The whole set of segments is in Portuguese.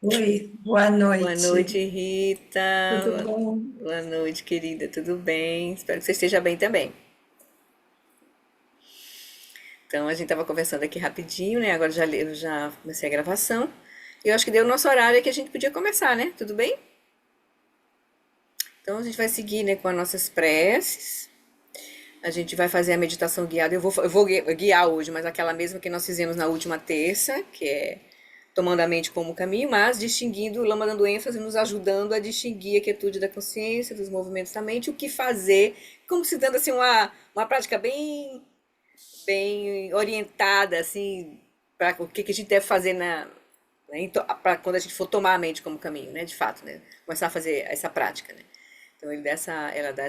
Oi, boa Boa noite, noite. Tudo Rita. bom? Boa noite, querida. Tudo bem? Espero que você esteja bem também. Então, a gente estava conversando aqui rapidinho, né? Agora eu já comecei a gravação. E eu acho que deu o nosso horário que a gente podia começar, né? Tudo bem? Então, a gente vai seguir, né, com as nossas preces. A gente vai fazer a meditação guiada. Eu vou guiar hoje, mas aquela mesma que nós fizemos na última terça, que é tomando a mente como caminho, mas distinguindo, Lama dando ênfase, nos ajudando a distinguir a quietude da consciência, dos movimentos da mente, o que fazer, como se dando assim uma prática bem orientada, assim, para o que a gente deve fazer para quando a gente for tomar a mente como caminho, né, de fato, né, começar a fazer essa prática, né. Então ela dá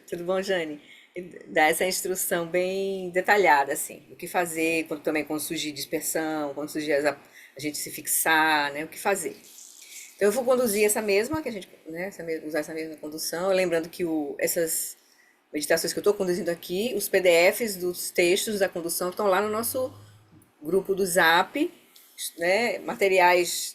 tudo bom, Jane? Ele dá essa instrução bem detalhada, assim, o que fazer quando surgir dispersão, quando surgir a gente se fixar, né, o que fazer. Então eu vou conduzir essa mesma, que a gente, né, usar essa mesma condução, lembrando que essas meditações que eu estou conduzindo aqui, os PDFs dos textos da condução estão lá no nosso grupo do Zap, né, materiais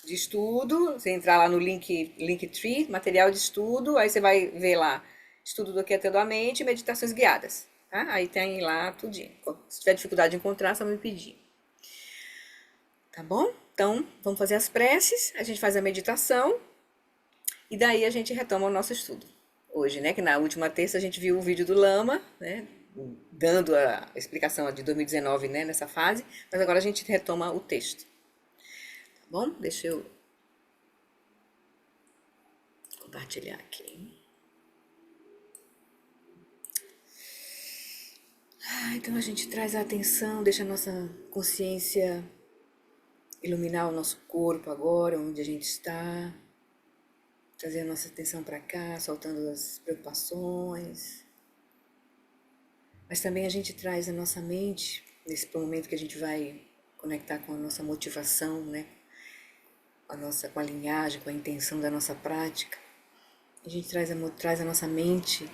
de estudo, você entrar lá no Linktree, material de estudo, aí você vai ver lá, estudo do Aquietando a Mente e meditações guiadas, tá? Aí tem lá tudinho. Se tiver dificuldade de encontrar, só me pedir, tá bom? Então, vamos fazer as preces, a gente faz a meditação e daí a gente retoma o nosso estudo. Hoje, né, que na última terça a gente viu o vídeo do Lama, né, dando a explicação de 2019, né, nessa fase, mas agora a gente retoma o texto, tá bom? Deixa eu compartilhar aqui. Então a gente traz a atenção, deixa a nossa consciência iluminar o nosso corpo agora, onde a gente está, trazer a nossa atenção para cá, soltando as preocupações. Mas também a gente traz a nossa mente, nesse momento que a gente vai conectar com a nossa motivação, né? Com a linhagem, com a intenção da nossa prática. A gente traz a nossa mente,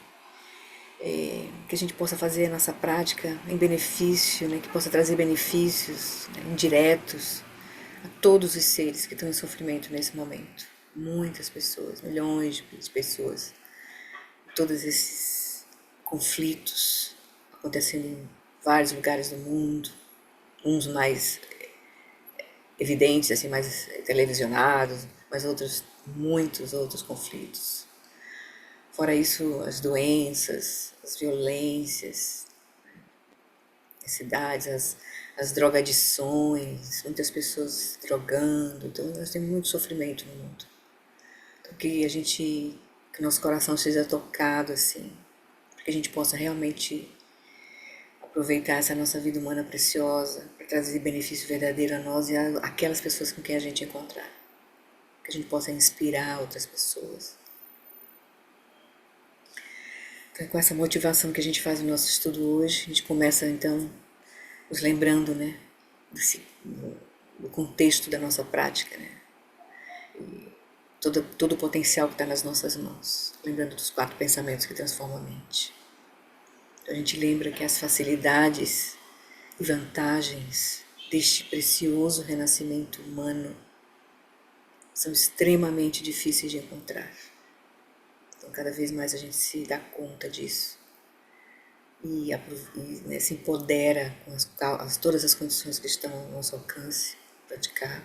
que a gente possa fazer a nossa prática em benefício, né? Que possa trazer benefícios, né, indiretos a todos os seres que estão em sofrimento nesse momento. Muitas pessoas, milhões de pessoas, todos esses conflitos acontecendo em vários lugares do mundo, uns mais evidentes, assim, mais televisionados, mas outros, muitos outros conflitos. Fora isso, as doenças, as violências, as cidades, as drogadições, muitas pessoas drogando, então nós temos muito sofrimento no mundo. Então que nosso coração seja tocado assim, para que a gente possa realmente aproveitar essa nossa vida humana preciosa para trazer benefício verdadeiro a nós e aquelas pessoas com quem a gente encontrar. Que a gente possa inspirar outras pessoas. Então, com essa motivação que a gente faz no nosso estudo hoje, a gente começa então nos lembrando, né, do contexto da nossa prática, né, todo o potencial que está nas nossas mãos, lembrando dos 4 pensamentos que transformam a mente. Então, a gente lembra que as facilidades e vantagens deste precioso renascimento humano são extremamente difíceis de encontrar. Então, cada vez mais a gente se dá conta disso né, se empodera com todas as condições que estão ao nosso alcance praticar,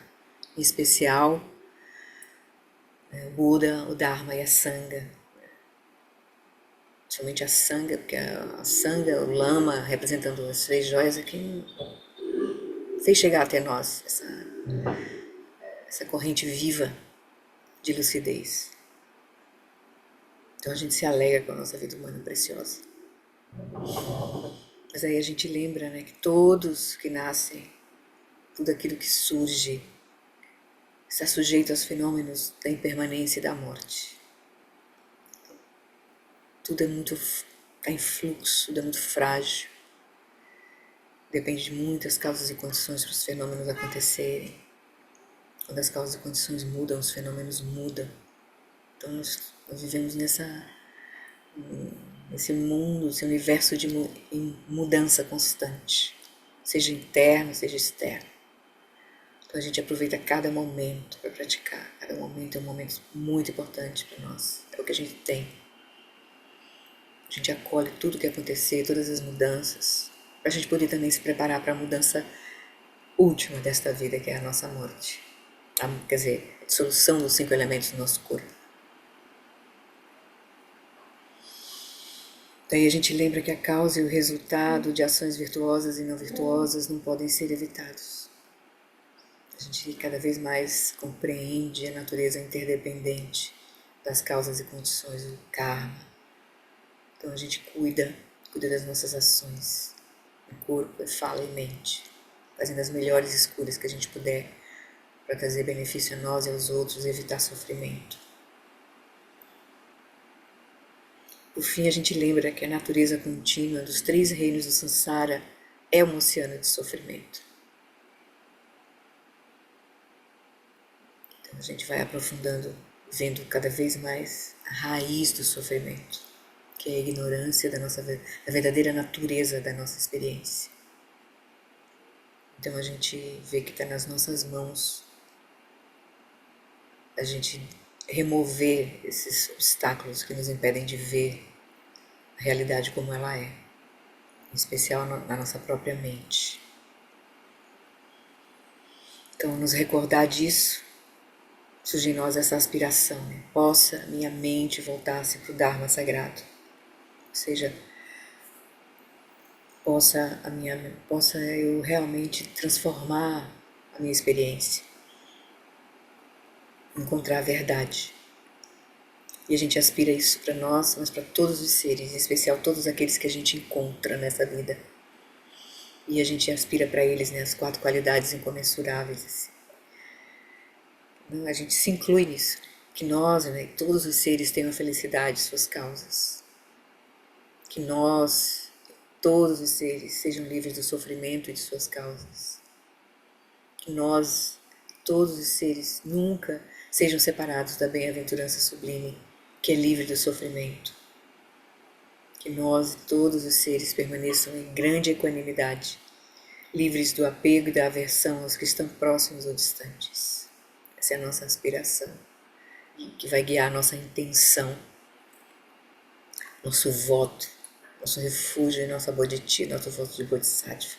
em especial, né, o Buda, o Dharma e a Sangha. Somente a Sangha, porque a Sangha, o Lama, representando as 3 joias, é quem fez chegar até nós essa corrente viva de lucidez. Então a gente se alegra com a nossa vida humana preciosa. Mas aí a gente lembra, né, que todos que nascem, tudo aquilo que surge, está sujeito aos fenômenos da impermanência e da morte. Tudo está em fluxo, tudo é muito frágil. Depende de muitas causas e condições para os fenômenos acontecerem. Quando as causas e condições mudam, os fenômenos mudam. Então nós vivemos nesse mundo, nesse universo em mudança constante, seja interno, seja externo. Então a gente aproveita cada momento para praticar. Cada momento é um momento muito importante para nós. É o que a gente tem. A gente acolhe tudo que acontecer, todas as mudanças, para a gente poder também se preparar para a mudança última desta vida, que é a nossa morte. Quer dizer, a dissolução dos 5 elementos do nosso corpo. Daí a gente lembra que a causa e o resultado de ações virtuosas e não virtuosas não podem ser evitados. A gente cada vez mais compreende a natureza interdependente das causas e condições do karma. Então a gente cuida das nossas ações, no corpo, fala e mente, fazendo as melhores escolhas que a gente puder para trazer benefício a nós e aos outros e evitar sofrimento. Por fim, a gente lembra que a natureza contínua dos 3 reinos do Sansara é um oceano de sofrimento. Então a gente vai aprofundando, vendo cada vez mais a raiz do sofrimento, que é a ignorância da verdadeira natureza da nossa experiência. Então a gente vê que está nas nossas mãos a gente remover esses obstáculos que nos impedem de ver a realidade como ela é, em especial na nossa própria mente. Então, nos recordar disso, surge em nós essa aspiração, né? Possa minha mente voltar-se para o Dharma sagrado, ou seja, possa eu realmente transformar a minha experiência, encontrar a verdade. E a gente aspira isso para nós, mas para todos os seres, em especial todos aqueles que a gente encontra nessa vida. E a gente aspira para eles, né, as 4 qualidades incomensuráveis. Assim. A gente se inclui nisso, que nós, né, todos os seres tenham a felicidade, suas causas. Que nós, todos os seres, sejam livres do sofrimento e de suas causas. Que nós, todos os seres, nunca sejam separados da bem-aventurança sublime, que é livre do sofrimento. Que nós, todos os seres, permaneçam em grande equanimidade, livres do apego e da aversão aos que estão próximos ou distantes. Essa é a nossa aspiração, que vai guiar a nossa intenção, nosso voto, nosso refúgio e nossa bodhiti, nosso voto de bodhisattva.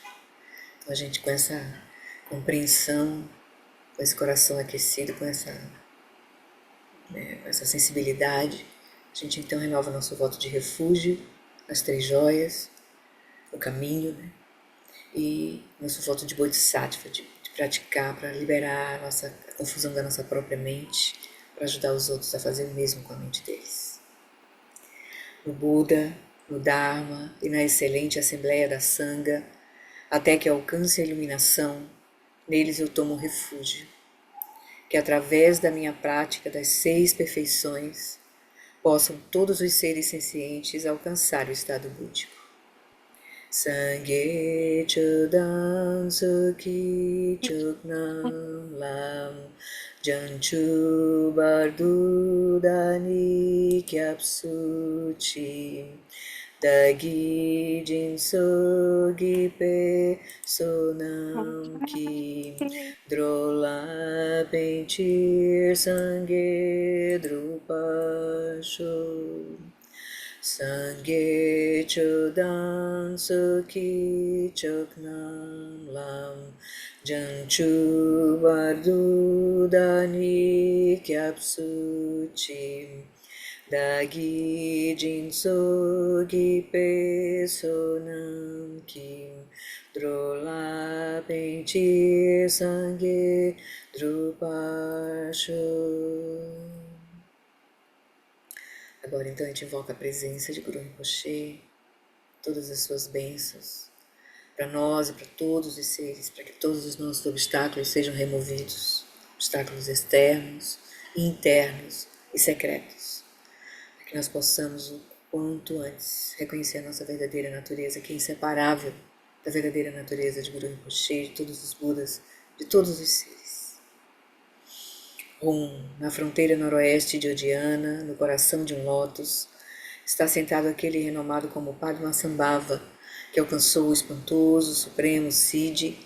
Então a gente, com essa compreensão, com esse coração aquecido, com essa sensibilidade, a gente então renova nosso voto de refúgio nas 3 joias, no caminho, né? E nosso voto de bodhisattva, de praticar para liberar a confusão da nossa própria mente, para ajudar os outros a fazer o mesmo com a mente deles. No Buda, no Dharma e na excelente Assembleia da Sangha, até que alcance a iluminação, neles eu tomo refúgio, que através da minha prática das 6 perfeições, possam todos os seres sencientes alcançar o estado búdico. Sangye Chodam Sukhi Choknam Lam Janchu Bardudani Kyapsuchi Dagi Jinsogi Pe Sonam Ki Drola Pentir Sangye Drupasho Sangye Chodam Sukhi Choknam Lam Janchu Bardudani Kyapsuchi Dagi Jinsogi Pe Sonam Kim Drola Pentir Sangye Drupasho. Agora então a gente invoca a presença de Guru Rinpoche, todas as suas bênçãos, para nós e para todos os seres, para que todos os nossos obstáculos sejam removidos, obstáculos externos, internos e secretos, para que nós possamos o quanto antes reconhecer a nossa verdadeira natureza, que é inseparável da verdadeira natureza de Guru Rinpoche, de todos os Budas, de todos os seres. Na fronteira noroeste de Odiana, no coração de um lótus, está sentado aquele renomado como Padmasambhava, que alcançou o espantoso, supremo Siddhi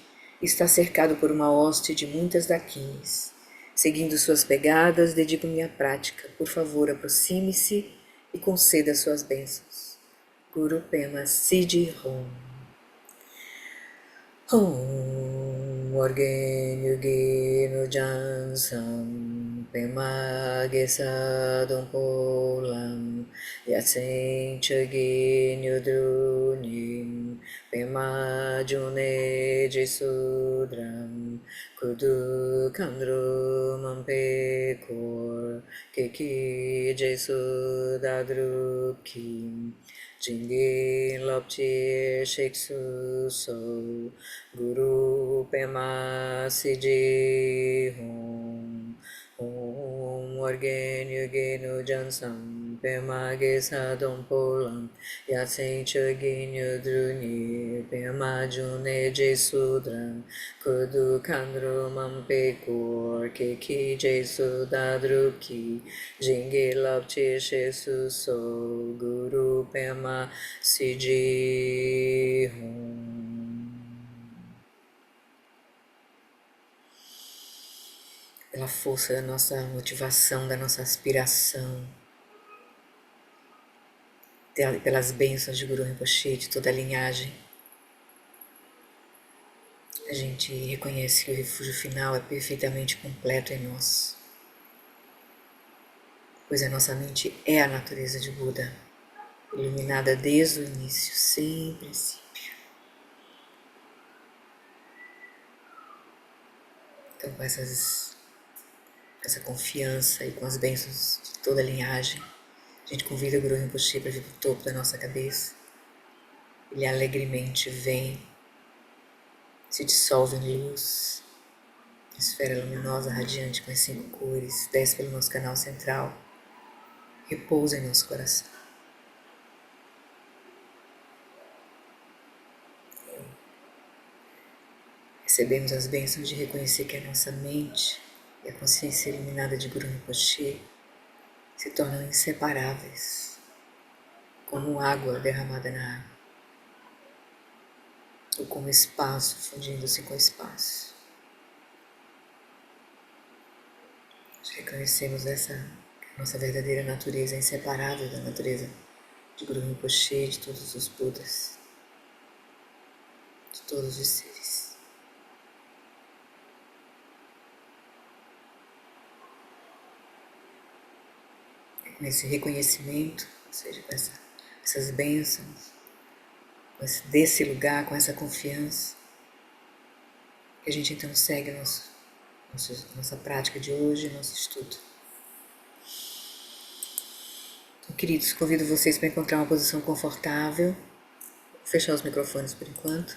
Está cercado por uma hoste de muitas daquines. Seguindo suas pegadas, dedico-me à prática. Por favor, aproxime-se e conceda suas bênçãos. Guru Pema Siddhi Om. Om Orgen Yugi Jansam Pema Gesadon Polam Yatsen Chagin Yudrunim Pema June Jesudram Kudu Kandru Mampekor Keki Jesudadrukim Jingin Lopchi Shiksu So Guru Pema Siddhi Om Om Orgen Yugenu Jansam Pema Gesadon Polam Yatsen Chagin Yudruni Pema June Jesudram Kudu Kandru Mampekor Keki Jesudadruki Jingi Lopchi Shiksu So Guru Pema Siddhi Om. Pela força da nossa motivação, da nossa aspiração, pelas bênçãos de Guru Rinpoche, de toda a linhagem, a gente reconhece que o refúgio final é perfeitamente completo em nós, pois a nossa mente é a natureza de Buda, iluminada desde o início, sem princípio. Então, com essa confiança e com as bênçãos de toda a linhagem, a gente convida o Guru Rinpoche para vir para o topo da nossa cabeça. Ele alegremente vem, se dissolve em luz, esfera luminosa radiante com as 5 cores, desce pelo nosso canal central, repousa em nosso coração. Recebemos as bênçãos de reconhecer que a nossa mente e a consciência iluminada de Guru Rinpoche se tornam inseparáveis, como água derramada na água, ou como espaço fundindo-se com espaço. Nós reconhecemos essa nossa verdadeira natureza inseparável da natureza de Guru Rinpoche, de todos os Budas, de todos os seres. Com esse reconhecimento, ou seja, com essas bênçãos, desse lugar, com essa confiança, que a gente então segue nossa prática de hoje, nosso estudo. Então, queridos, convido vocês para encontrar uma posição confortável. Vou fechar os microfones por enquanto.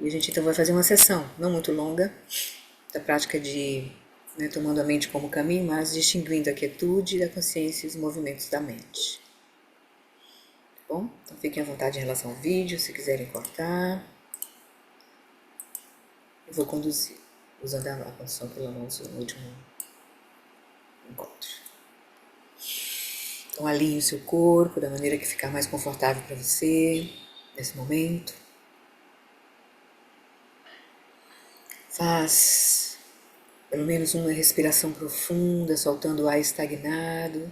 E a gente então vai fazer uma sessão, não muito longa, da prática de tomando a mente como caminho, mas distinguindo a quietude da consciência e os movimentos da mente. Tá bom? Então fiquem à vontade em relação ao vídeo, se quiserem cortar. Eu vou conduzir, usando a condição que ela usou no último encontro. Então alinhe o seu corpo da maneira que ficar mais confortável para você nesse momento. Faz pelo menos uma respiração profunda, soltando o ar estagnado.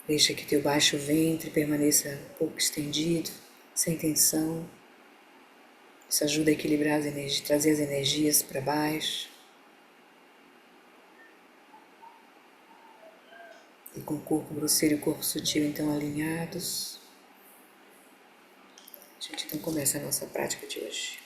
Deixa que teu baixo ventre permaneça um pouco estendido, sem tensão. Isso ajuda a equilibrar as energias, trazer as energias para baixo. E com o corpo grosseiro e o corpo sutil então alinhados, a gente então começa a nossa prática de hoje.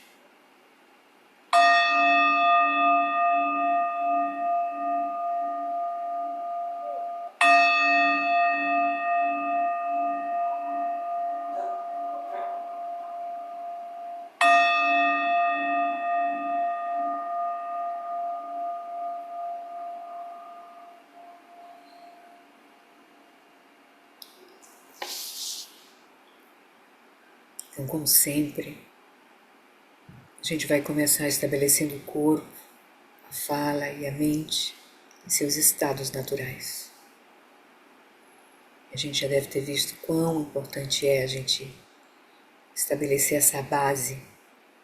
Então, como sempre, a gente vai começar estabelecendo o corpo, a fala e a mente em seus estados naturais. A gente já deve ter visto quão importante é a gente estabelecer essa base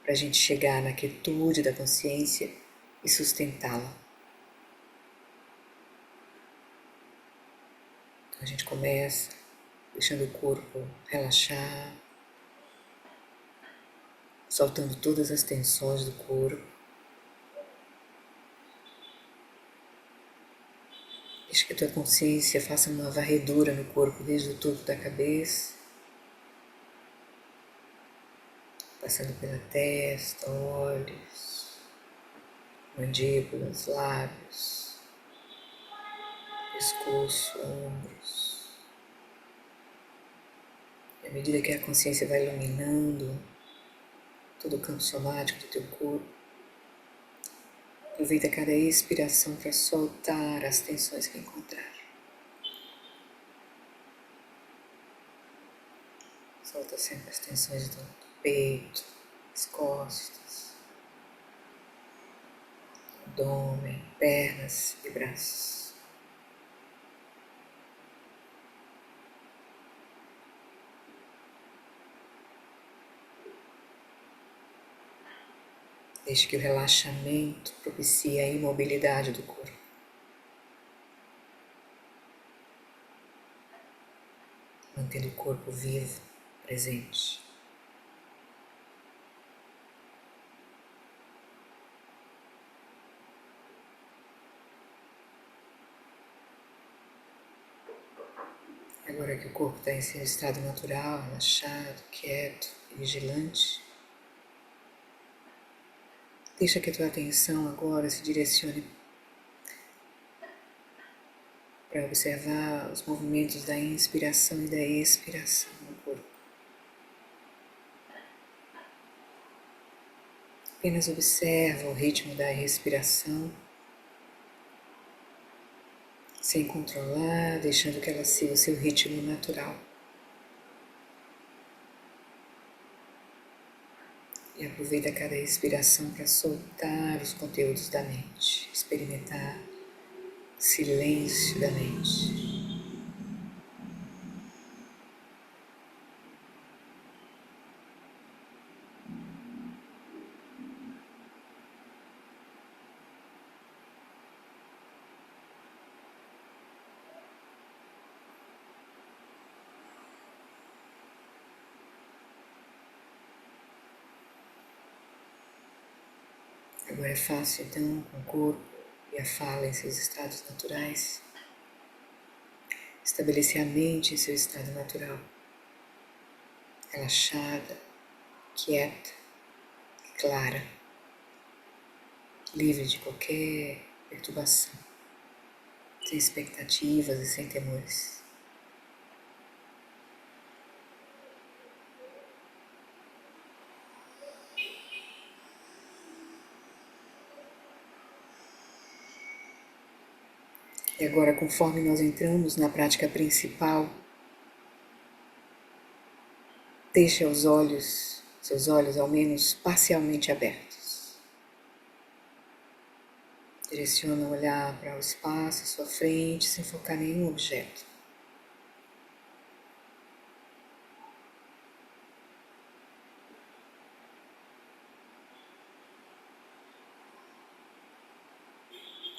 para a gente chegar na quietude da consciência e sustentá-la. Então a gente começa deixando o corpo relaxar, soltando todas as tensões do corpo. Deixa que a tua consciência faça uma varredura no corpo desde o topo da cabeça, passando pela testa, olhos, mandíbulas, lábios, pescoço, ombros. E à medida que a consciência vai iluminando todo o campo somático do teu corpo, aproveita cada expiração para soltar as tensões que encontrar. Solta sempre as tensões do peito, as costas, abdômen, pernas e braços. Deixe que o relaxamento propicie a imobilidade do corpo. Mantendo o corpo vivo, presente. Agora que o corpo está em seu estado natural, relaxado, quieto e vigilante, deixa que a tua atenção agora se direcione para observar os movimentos da inspiração e da expiração no corpo. Apenas observa o ritmo da respiração, sem controlar, deixando que ela siga o seu ritmo natural. E aproveita cada respiração para soltar os conteúdos da mente, experimentar o silêncio da mente. Agora é fácil, então, com o corpo e a fala em seus estados naturais, estabelecer a mente em seu estado natural, relaxada, quieta e clara, livre de qualquer perturbação, sem expectativas e sem temores. E agora, conforme nós entramos na prática principal, deixa seus olhos ao menos parcialmente abertos. Direciona o olhar para o espaço à sua frente, sem focar em nenhum objeto.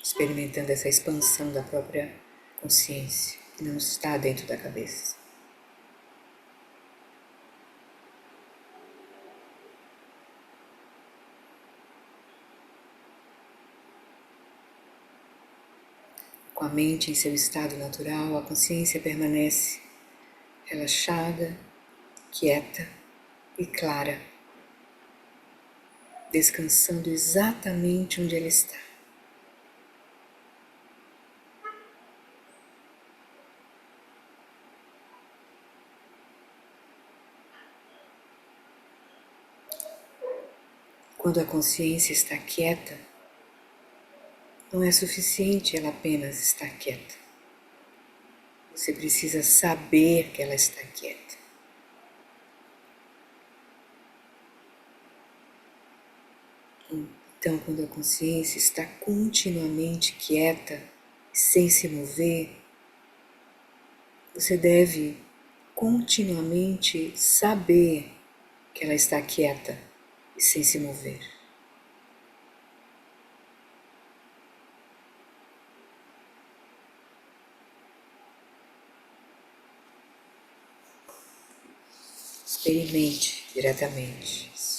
Experimentando essa expansão da própria consciência, que não está dentro da cabeça. Com a mente em seu estado natural, a consciência permanece relaxada, quieta e clara, descansando exatamente onde ela está. Quando a consciência está quieta, não é suficiente ela apenas estar quieta. Você precisa saber que ela está quieta. Então, quando a consciência está continuamente quieta, sem se mover, você deve continuamente saber que ela está quieta e sem se mover. Experimente diretamente isso.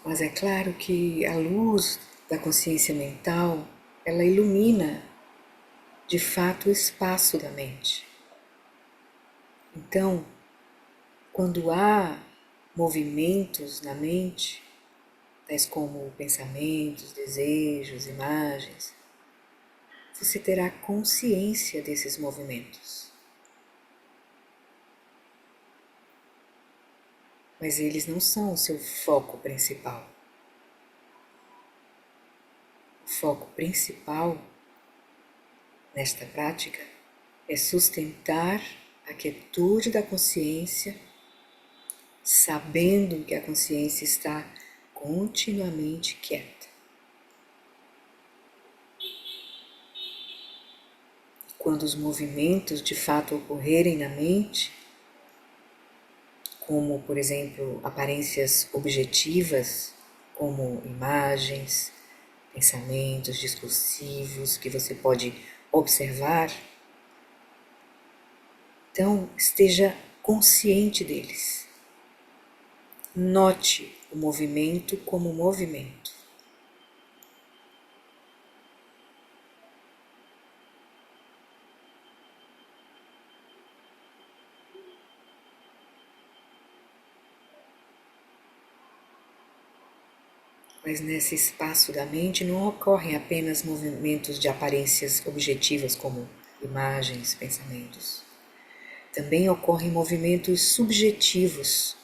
Mas é claro que a luz da consciência mental, ela ilumina de fato o espaço da mente. Então, quando há movimentos na mente, tais como pensamentos, desejos, imagens, você terá consciência desses movimentos. Mas eles não são o seu foco principal. O foco principal nesta prática é sustentar a quietude da consciência, sabendo que a consciência está continuamente quieta. Quando os movimentos de fato ocorrerem na mente, como, por exemplo, aparências objetivas, como imagens, pensamentos discursivos que você pode observar, então esteja consciente deles. Note o movimento como movimento. Mas nesse espaço da mente não ocorrem apenas movimentos de aparências objetivas como imagens, pensamentos. Também ocorrem movimentos subjetivos,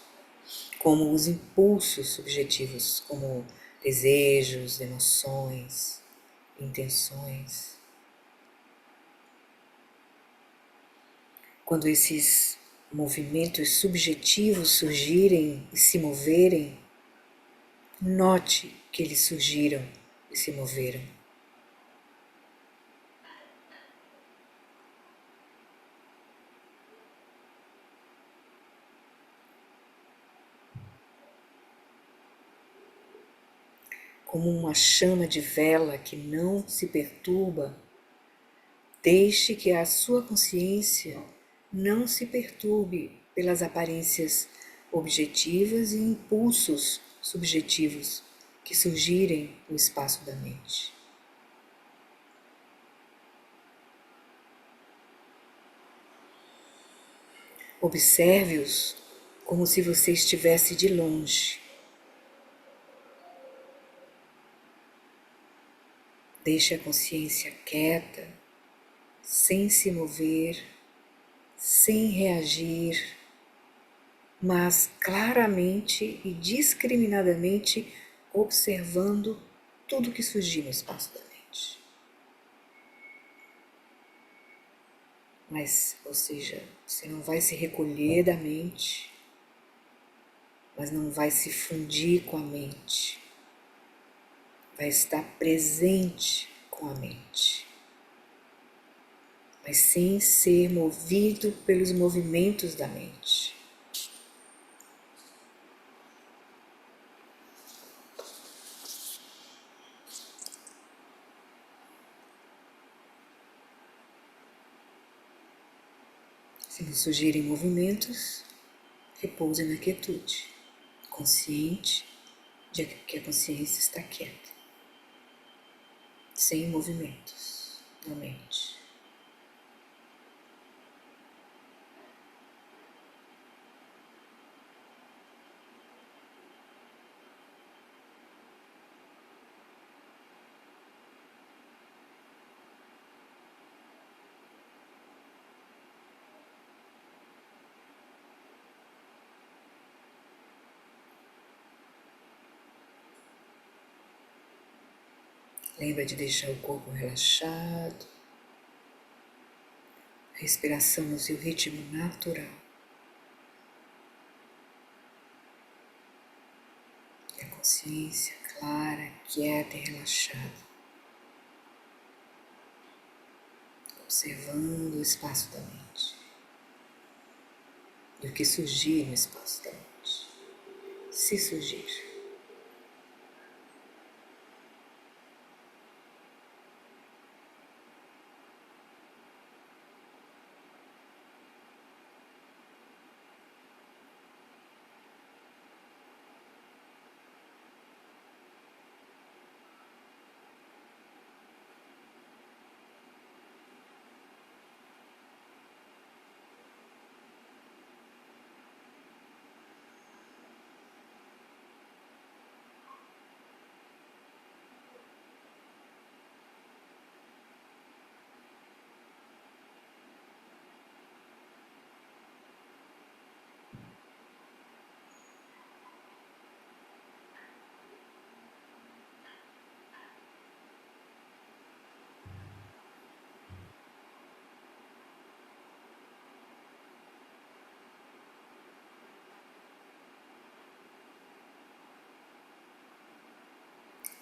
como os impulsos subjetivos, como desejos, emoções, intenções. Quando esses movimentos subjetivos surgirem e se moverem, note que eles surgiram e se moveram. Como uma chama de vela que não se perturba, deixe que a sua consciência não se perturbe pelas aparências objetivas e impulsos subjetivos que surgirem no espaço da mente. Observe-os como se você estivesse de longe. Deixe a consciência quieta, sem se mover, sem reagir, mas claramente e discriminadamente observando tudo que surgir no espaço da mente. Mas, ou seja, você não vai se recolher da mente, mas não vai se fundir com a mente. Vai estar presente com a mente, mas sem ser movido pelos movimentos da mente. Se surgirem movimentos, repouse na quietude, consciente de que a consciência está quieta, sem movimentos na mente. Lembra de deixar o corpo relaxado, a respiração no seu ritmo natural. E a consciência clara, quieta e relaxada, observando o espaço da mente e o que surgir no espaço da mente, se surgir.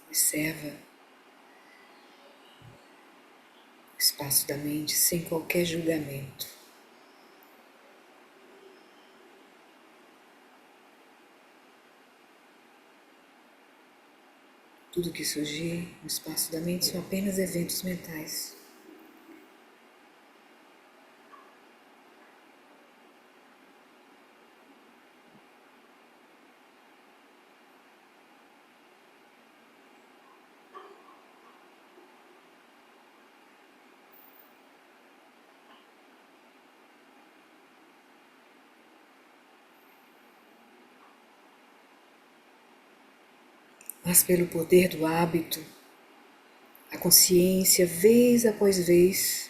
Observa o espaço da mente sem qualquer julgamento. Tudo que surgir no espaço da mente são apenas eventos mentais. Mas pelo poder do hábito, a consciência, vez após vez,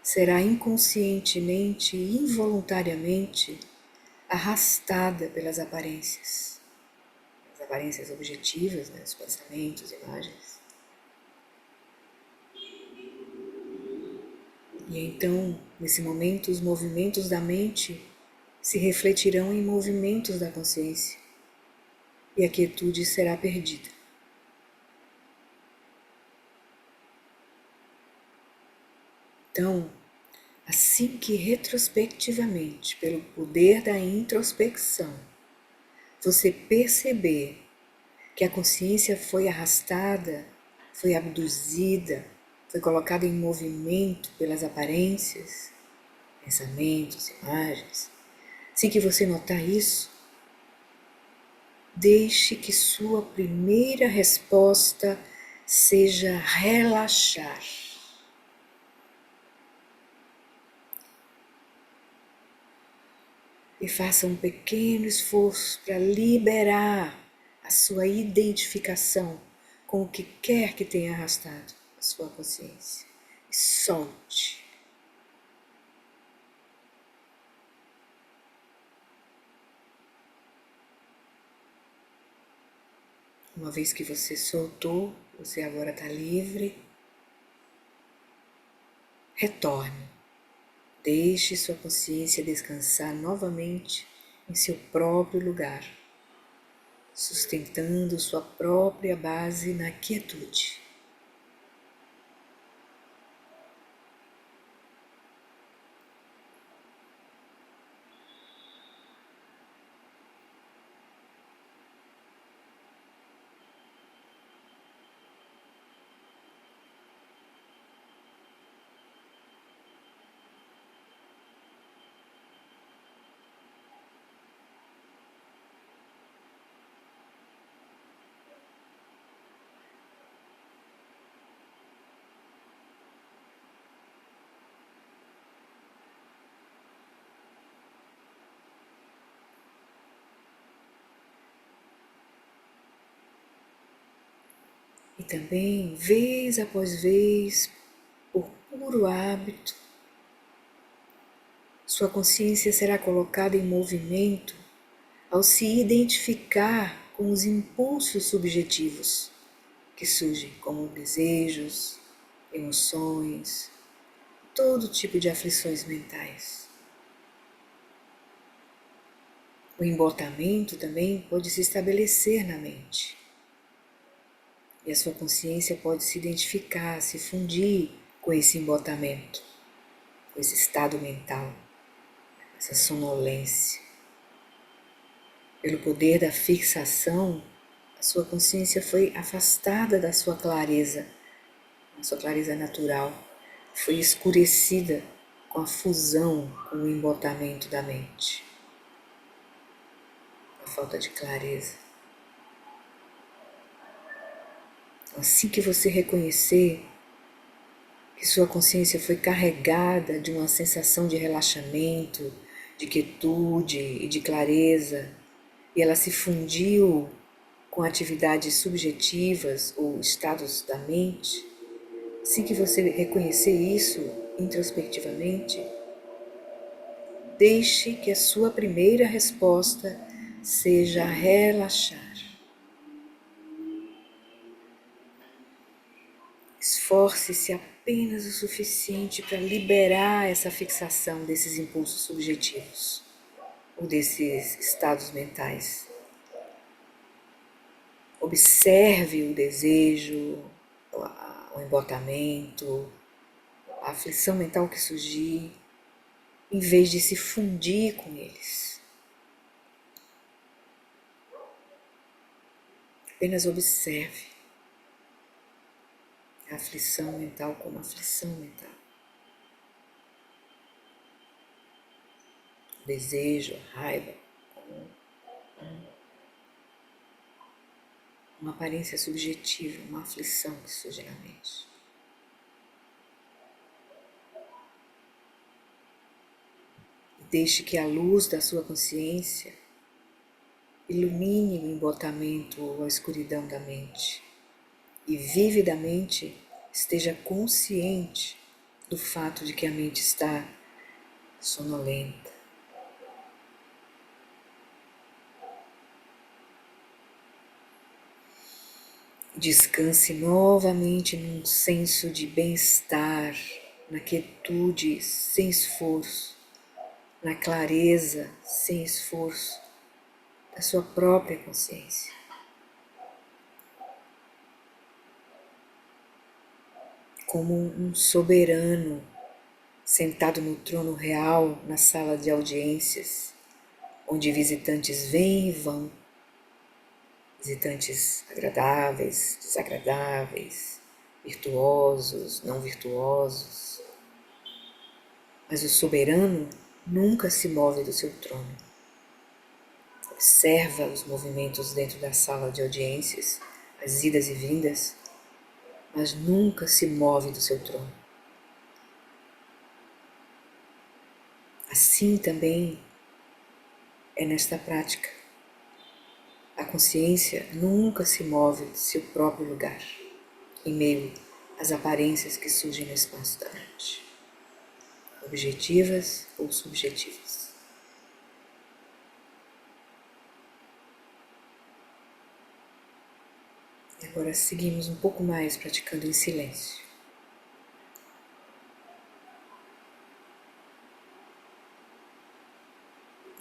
será inconscientemente e involuntariamente arrastada pelas aparências. As aparências objetivas, né, os pensamentos, imagens. E então, nesse momento, os movimentos da mente se refletirão em movimentos da consciência e a quietude será perdida. Então, assim que retrospectivamente, pelo poder da introspecção, você perceber que a consciência foi arrastada, foi abduzida, foi colocada em movimento pelas aparências, pensamentos, imagens, assim que você notar isso, deixe que sua primeira resposta seja relaxar. E faça um pequeno esforço para liberar a sua identificação com o que quer que tenha arrastado a sua consciência. E solte. Uma vez que você soltou, você agora está livre. Retorne. Deixe sua consciência descansar novamente em seu próprio lugar, sustentando sua própria base na quietude. E também, vez após vez, por puro hábito, sua consciência será colocada em movimento ao se identificar com os impulsos subjetivos que surgem como desejos, emoções, todo tipo de aflições mentais. O embotamento também pode se estabelecer na mente. E a sua consciência pode se identificar, se fundir com esse embotamento, com esse estado mental, essa sonolência. Pelo poder da fixação, a sua consciência foi afastada da sua clareza, a sua clareza natural, foi escurecida com a fusão com o embotamento da mente, a falta de clareza. Assim que você reconhecer que sua consciência foi carregada de uma sensação de relaxamento, de quietude e de clareza, e ela se fundiu com atividades subjetivas ou estados da mente, assim que você reconhecer isso introspectivamente, deixe que a sua primeira resposta seja relaxar. Esforce-se apenas o suficiente para liberar essa fixação desses impulsos subjetivos ou desses estados mentais. Observe o desejo, o embotamento, a aflição mental que surgir, em vez de se fundir com eles. Apenas observe a aflição mental como aflição mental. O desejo, a raiva, como uma aparência subjetiva, uma aflição que surge na mente. Deixe que a luz da sua consciência ilumine o embotamento ou a escuridão da mente e vividamente esteja consciente do fato de que a mente está sonolenta. Descanse novamente num senso de bem-estar, na quietude sem esforço, na clareza sem esforço da sua própria consciência. Como um soberano sentado no trono real na sala de audiências, onde visitantes vêm e vão, visitantes agradáveis, desagradáveis, virtuosos, não virtuosos. Mas o soberano nunca se move do seu trono. Observa os movimentos dentro da sala de audiências, as idas e vindas, mas nunca se move do seu trono. Assim também é nesta prática. A consciência nunca se move de seu próprio lugar, em meio às aparências que surgem no espaço da mente, objetivas ou subjetivas. E agora seguimos um pouco mais praticando em silêncio.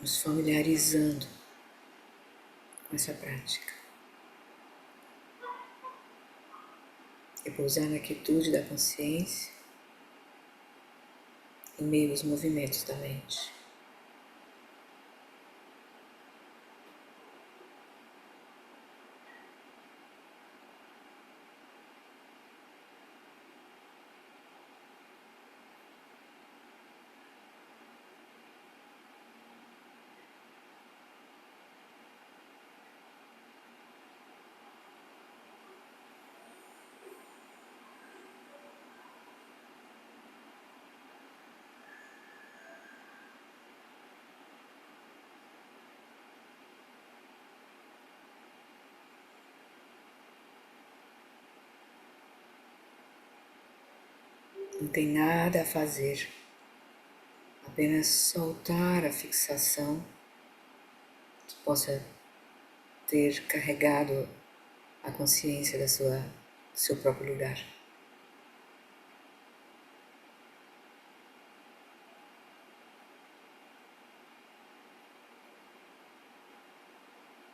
Nos familiarizando com essa prática. Repousar na quietude da consciência em meio aos movimentos da mente. Não tem nada a fazer, apenas soltar a fixação que possa ter carregado a consciência da sua seu próprio lugar.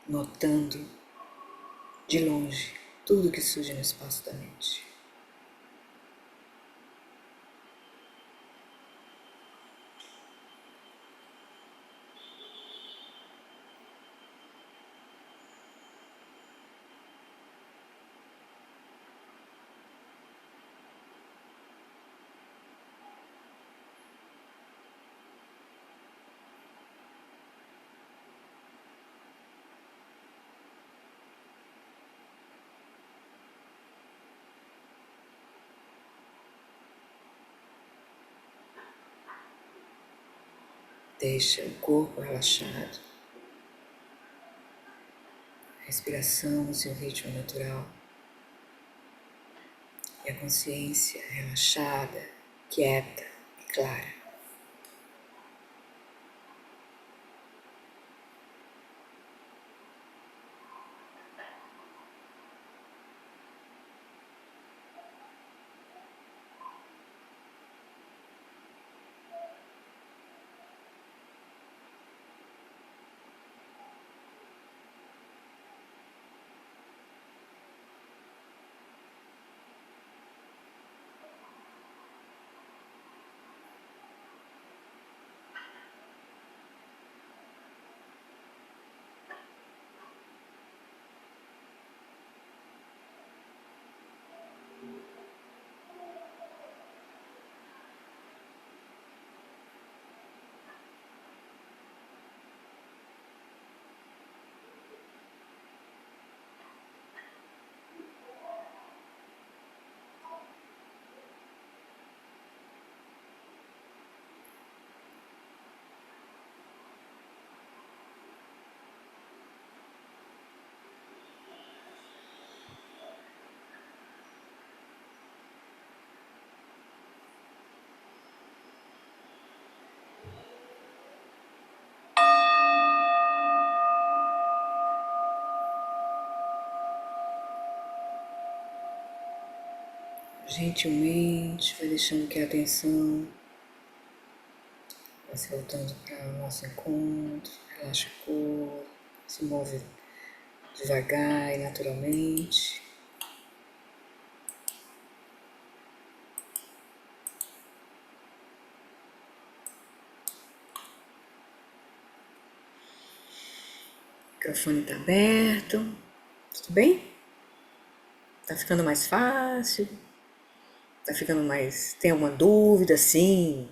Notando de longe tudo que surge no espaço da mente. Deixa o corpo relaxado, a respiração no seu ritmo natural e a consciência relaxada, quieta e clara. Gentilmente vai deixando que a atenção vai se voltando para o nosso encontro, relaxa o corpo, se move devagar e naturalmente. O microfone está aberto, tudo bem? Tá ficando mais fácil? Tá ficando mais. Tem alguma dúvida, sim?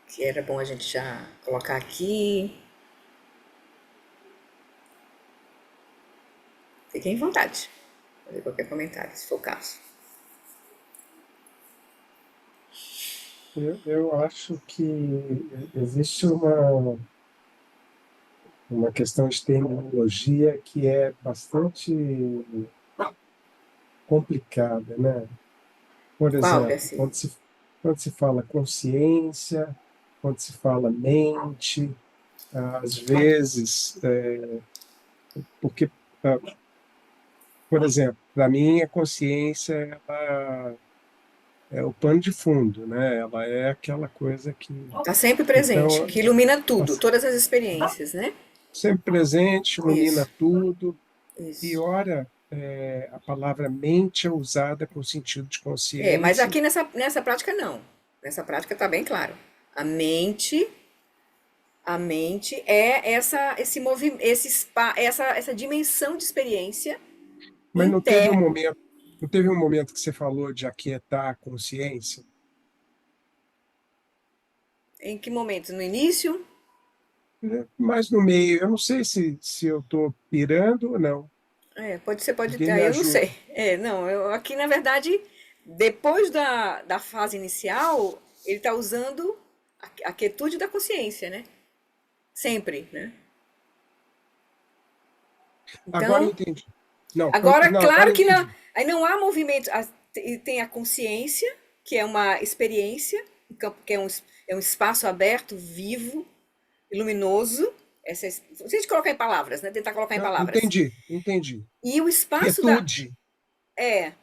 Que era bom a gente já colocar aqui. Fiquem à vontade. Fazer qualquer comentário, se for o caso. Eu acho que existe uma questão de terminologia que é bastante complicada, né? Por Qual, exemplo, Garcia? quando se fala consciência, quando se fala mente, às vezes, porque, ah, por exemplo, para mim a consciência ela é o pano de fundo, né? Ela é aquela coisa que, Tá sempre presente, então, que ilumina tá tudo, todas as experiências, né? sempre presente, ilumina Isso, tudo. E isso. ora, a palavra mente é usada com sentido de É, mas consciência, aqui nessa prática não. Nessa prática tá bem claro. A mente, a mente é esse movimento, essa dimensão de experiência mas interna. não teve um momento que você falou de aquietar a consciência, Em que momento? No início? né? Mas no meio, eu não sei se eu estou pirando ou não. É, pode ser, pode. Alguém me Aí eu não sei. ajuda. É, não, aqui na verdade, depois da fase inicial, ele está usando a quietude da consciência, né? Sempre, né? Agora eu Então, entendi. Não, agora, não, agora claro eu que não, entendi. aí não há movimento, e tem a consciência, que é uma experiência, um campo que é um espaço aberto, vivo, e luminoso. Se a gente colocar em palavras, né? Tentar colocar em Não, palavras. entendi, entendi. E o espaço da. Quietude. É.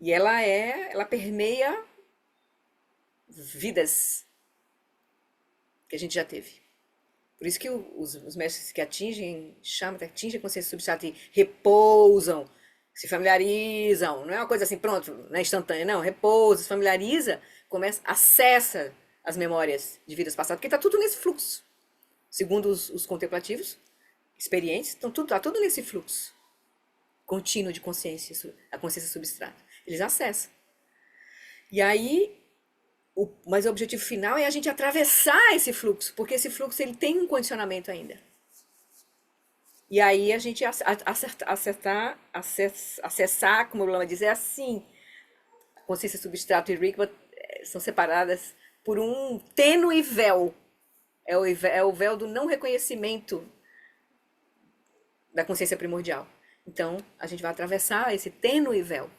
E ela permeia vidas que a gente já teve. Por isso que os mestres que atingem a consciência substrata e repousam, se familiarizam, não é uma coisa assim, pronto, não é instantânea, não, repousa, se familiariza, começa, acessa as memórias de vidas passadas, porque está tudo nesse fluxo. Segundo os contemplativos, experientes, então tá tudo nesse fluxo contínuo de consciência, a consciência substrata. Eles acessam. E aí, mas o objetivo final é a gente atravessar esse fluxo, porque esse fluxo ele tem um condicionamento ainda. E aí a gente acessar, como o Lama diz, é assim. A consciência substrato e Rigpa são separadas por um tênue véu. É o véu do não reconhecimento da consciência primordial. Então, a gente vai atravessar esse tênue véu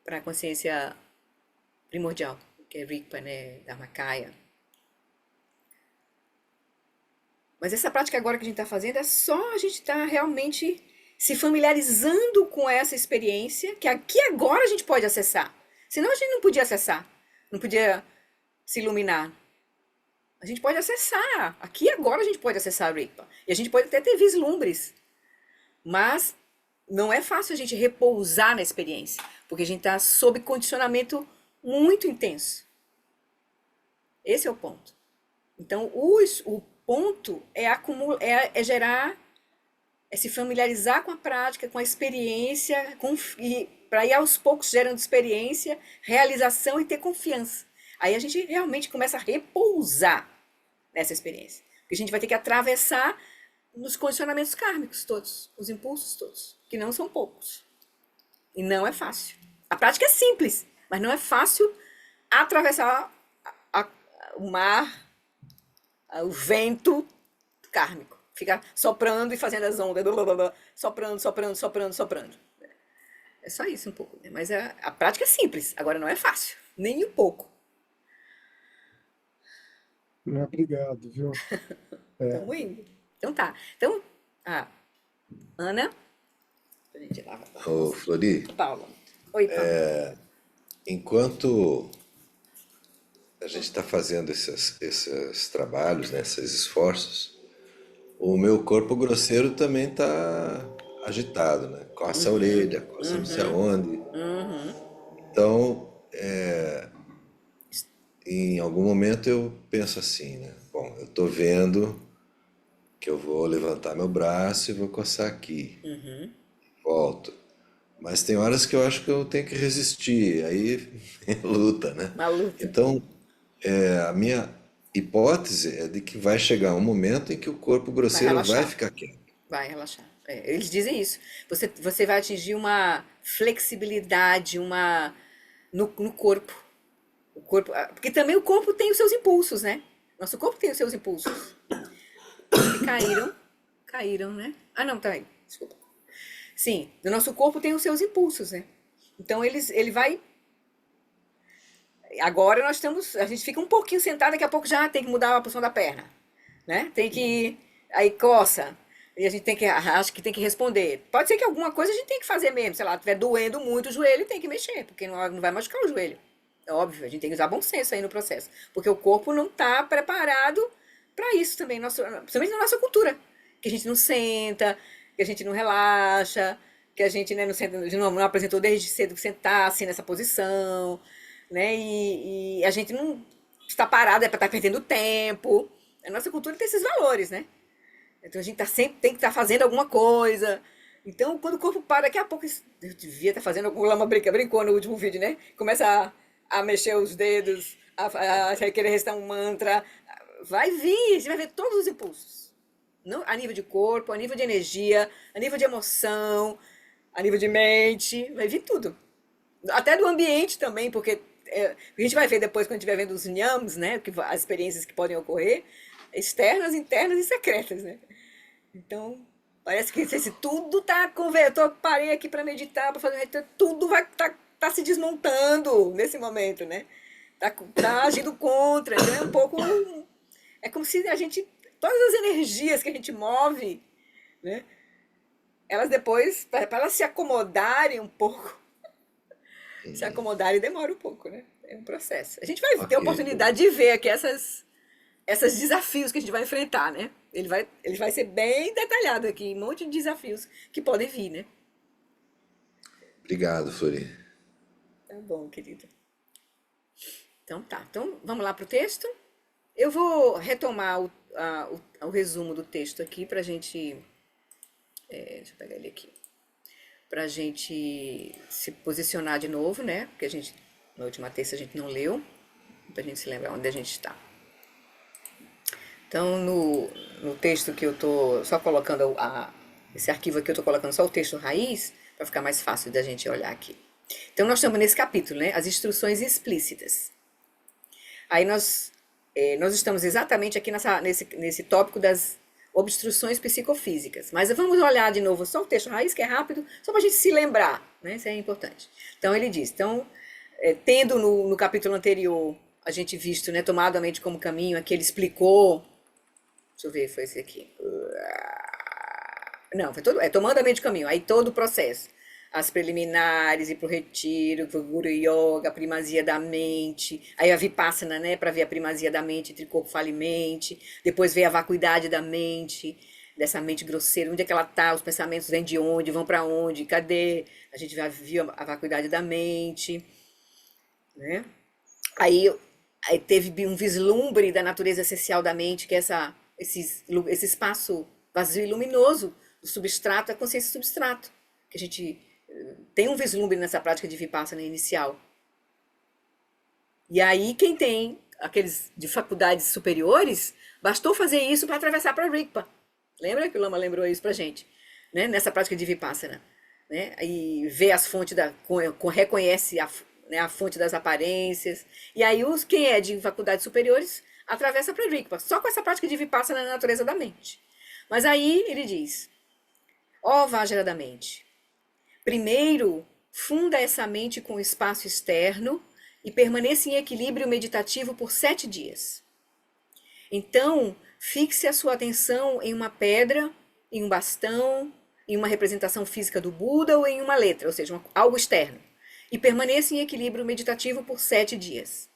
para a consciência primordial, que é Rigpa, né, Dharmakaya. Mas essa prática agora que a gente está fazendo é só a gente estar realmente se familiarizando com essa experiência que aqui agora a gente pode acessar. Senão a gente não podia acessar, não podia se iluminar. A gente pode acessar, aqui agora a gente pode acessar a Rigpa. E a gente pode até ter vislumbres. Mas não é fácil a gente repousar na experiência, porque a gente está sob condicionamento muito intenso. Esse é o ponto. Então, o ponto é gerar, é se familiarizar com a prática, com a experiência, para ir aos poucos gerando experiência, realização e ter confiança. Aí a gente realmente começa a repousar nessa experiência. Porque a gente vai ter que atravessar nos condicionamentos kármicos todos, os impulsos todos, que não são poucos. E não é fácil. A prática é simples, mas não é fácil atravessar o mar, o vento kármico. Ficar soprando e fazendo as ondas, soprando, soprando, soprando, soprando. É só isso um pouco, né? Mas a prática é simples, agora não é fácil, nem um pouco. Obrigado, viu? Estamos indo. Então tá. Então, Ana, a gente lava. Ô, Flori, Paula. Oi, Paula. enquanto a gente está fazendo esses trabalhos, né, esses esforços, o meu corpo grosseiro também está agitado, né? Coça a orelha, coça não sei aonde. Então, em algum momento eu penso assim, né? Bom, eu tô vendo que eu vou levantar meu braço e vou coçar aqui. Volto. Mas tem horas que eu acho que eu tenho que resistir, aí é luta, né? Uma luta. Então, a minha hipótese é de que vai chegar um momento em que o corpo Vai grosseiro vai relaxar. ficar quieto. Vai relaxar. Eles dizem isso. Você vai atingir uma flexibilidade, no corpo. Porque também o corpo tem os seus impulsos, né? Nosso corpo tem os seus impulsos. Que caíram, né? Ah, não, tá aí. Desculpa. Sim, o nosso corpo tem os seus impulsos, né? Então ele vai. Agora a gente fica um pouquinho sentado, daqui a pouco já tem que mudar a posição da perna, né? Tem que, aí coça, e a gente acho que tem que responder. Pode ser que alguma coisa a gente tem que fazer mesmo, sei lá, estiver doendo muito o joelho, tem que mexer, porque não vai machucar o joelho. É óbvio, a gente tem que usar bom senso aí no processo, porque o corpo não está preparado para isso também, principalmente na nossa cultura, que a gente não senta, que a gente não relaxa, que a gente, né, não senta, não apresentou desde cedo que sentar assim nessa posição, né? E a gente não está parado, é para estar perdendo tempo. A nossa cultura tem esses valores, né? Então a gente sempre tem que estar fazendo alguma coisa. Então, quando o corpo para, daqui a pouco. Eu devia estar fazendo. O Lama brincou no último vídeo, né? Começa a mexer os dedos, a querer recitar um mantra. Vai vir, você vai ver todos os impulsos. Não, a nível de corpo, a nível de energia, a nível de emoção, a nível de mente. Vai vir tudo. Até do ambiente também, porque a gente vai ver depois quando estiver vendo os nhams, né? As experiências que podem ocorrer, externas, internas e secretas, né? Então, parece que se tudo tá convertido. Eu parei aqui para meditar, para fazer. Tudo vai tá se desmontando nesse momento, né? Tá agindo contra. Então é um pouco. É como se a gente. Todas as energias que a gente move, né? Elas depois, para elas se acomodarem um pouco, se acomodarem demora um pouco, né? É um processo. A gente vai ter a Ok. oportunidade de ver aqui esses desafios que a gente vai enfrentar, né? Ele vai ser bem detalhado aqui, um monte de desafios que podem vir, né? Obrigado, Flori. Tá bom, querido. Então tá. Então vamos lá para o texto. Eu vou retomar o resumo do texto aqui para a gente. Deixa eu pegar ele aqui. Para a gente se posicionar de novo, né? Porque na última terça a gente não leu, para a gente se lembrar onde a gente está. Então, no texto que eu tô só colocando esse arquivo aqui, eu tô colocando só o texto raiz, para ficar mais fácil da gente olhar aqui. Então, nós estamos nesse capítulo, né? As instruções explícitas. Aí nós estamos exatamente aqui nesse tópico das obstruções psicofísicas. Mas vamos olhar de novo só o texto raiz, que é rápido, só para a gente se lembrar, né? Isso é importante. Então, ele diz, tendo no capítulo anterior a gente visto, né, tomado a mente como caminho, aqui ele explicou. Deixa eu ver, foi esse aqui. Não, foi tomando a mente como caminho. Aí todo o processo. As preliminares, ir pro retiro, pro Guru Yoga, a primazia da mente. Aí a Vipassana, né, para ver a primazia da mente entre corpo, fala e mente. Depois veio a vacuidade da mente, dessa mente grosseira. Onde é que ela tá? Os pensamentos vêm de onde? Vão para onde? Cadê? A gente já viu a vacuidade da mente, né? Aí teve um vislumbre da natureza essencial da mente, que é esse espaço vazio e luminoso do substrato, a consciência substrato, que a gente tem um vislumbre nessa prática de Vipassana inicial. E aí quem tem aqueles de faculdades superiores, bastou fazer isso para atravessar para Rigpa. Lembra que o Lama lembrou isso pra gente, né? Nessa prática de Vipassana, né? E vê as fontes reconhece a fonte das aparências. E aí quem é de faculdades superiores atravessa para Rigpa, só com essa prática de Vipassana na natureza da mente. Mas aí ele diz: ó Vajra da mente, primeiro funda essa mente com o espaço externo e permaneça em equilíbrio meditativo por 7 dias. Então, fixe a sua atenção em uma pedra, em um bastão, em uma representação física do Buda ou em uma letra, ou seja, algo externo. E permaneça em equilíbrio meditativo por 7 dias.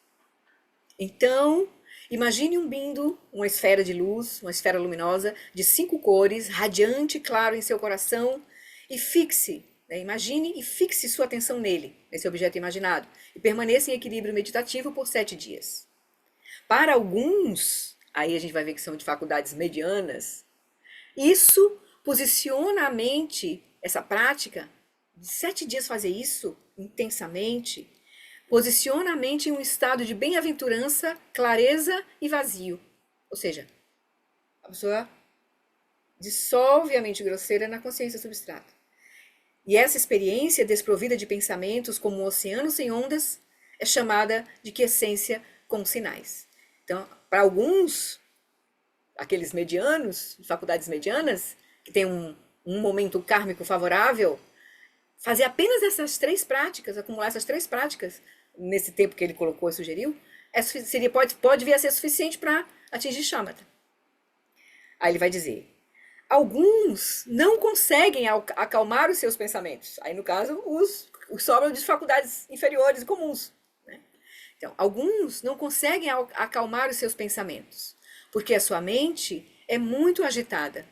Então, imagine um bindo, uma esfera de luz, uma esfera luminosa, de 5 cores, radiante e claro em seu coração, e fixe, imagine e fixe sua atenção nele, nesse objeto imaginado, e permaneça em equilíbrio meditativo por 7 dias. Para alguns, aí a gente vai ver que são de faculdades medianas, isso posiciona a mente, essa prática, de 7 dias fazer isso intensamente, posiciona a mente em um estado de bem-aventurança, clareza e vazio. Ou seja, a pessoa dissolve a mente grosseira na consciência substrata. E essa experiência desprovida de pensamentos como um oceano sem ondas é chamada de quiescência com sinais. Então, para alguns, aqueles medianos, faculdades medianas, que tem um momento kármico favorável, fazer apenas essas 3 práticas, acumular essas 3 práticas, nesse tempo que ele colocou e sugeriu, pode vir a ser suficiente para atingir Shamatha. Aí ele vai dizer: alguns não conseguem acalmar os seus pensamentos. Aí, no caso, os sobram de faculdades inferiores e comuns, né? Então, alguns não conseguem acalmar os seus pensamentos, porque a sua mente é muito agitada.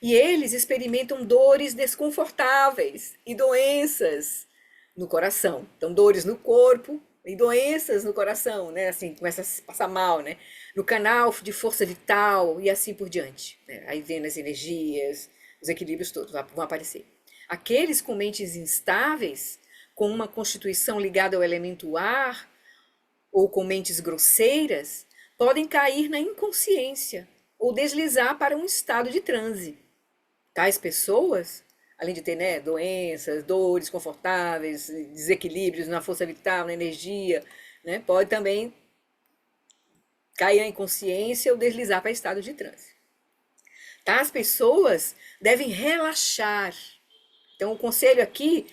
E eles experimentam dores desconfortáveis e doenças no coração. Então, dores no corpo e doenças no coração, né? Assim, começa a se passar mal, né? No canal de força vital e assim por diante, né? Aí vem as energias, os equilíbrios todos vão aparecer. Aqueles com mentes instáveis, com uma constituição ligada ao elemento ar, ou com mentes grosseiras, podem cair na inconsciência ou deslizar para um estado de transe. Tais pessoas, além de ter, né, doenças, dores confortáveis, desequilíbrios na força vital, na energia, né, pode também cair na inconsciência ou deslizar para estado de transe. Tais pessoas devem relaxar. Então, o conselho aqui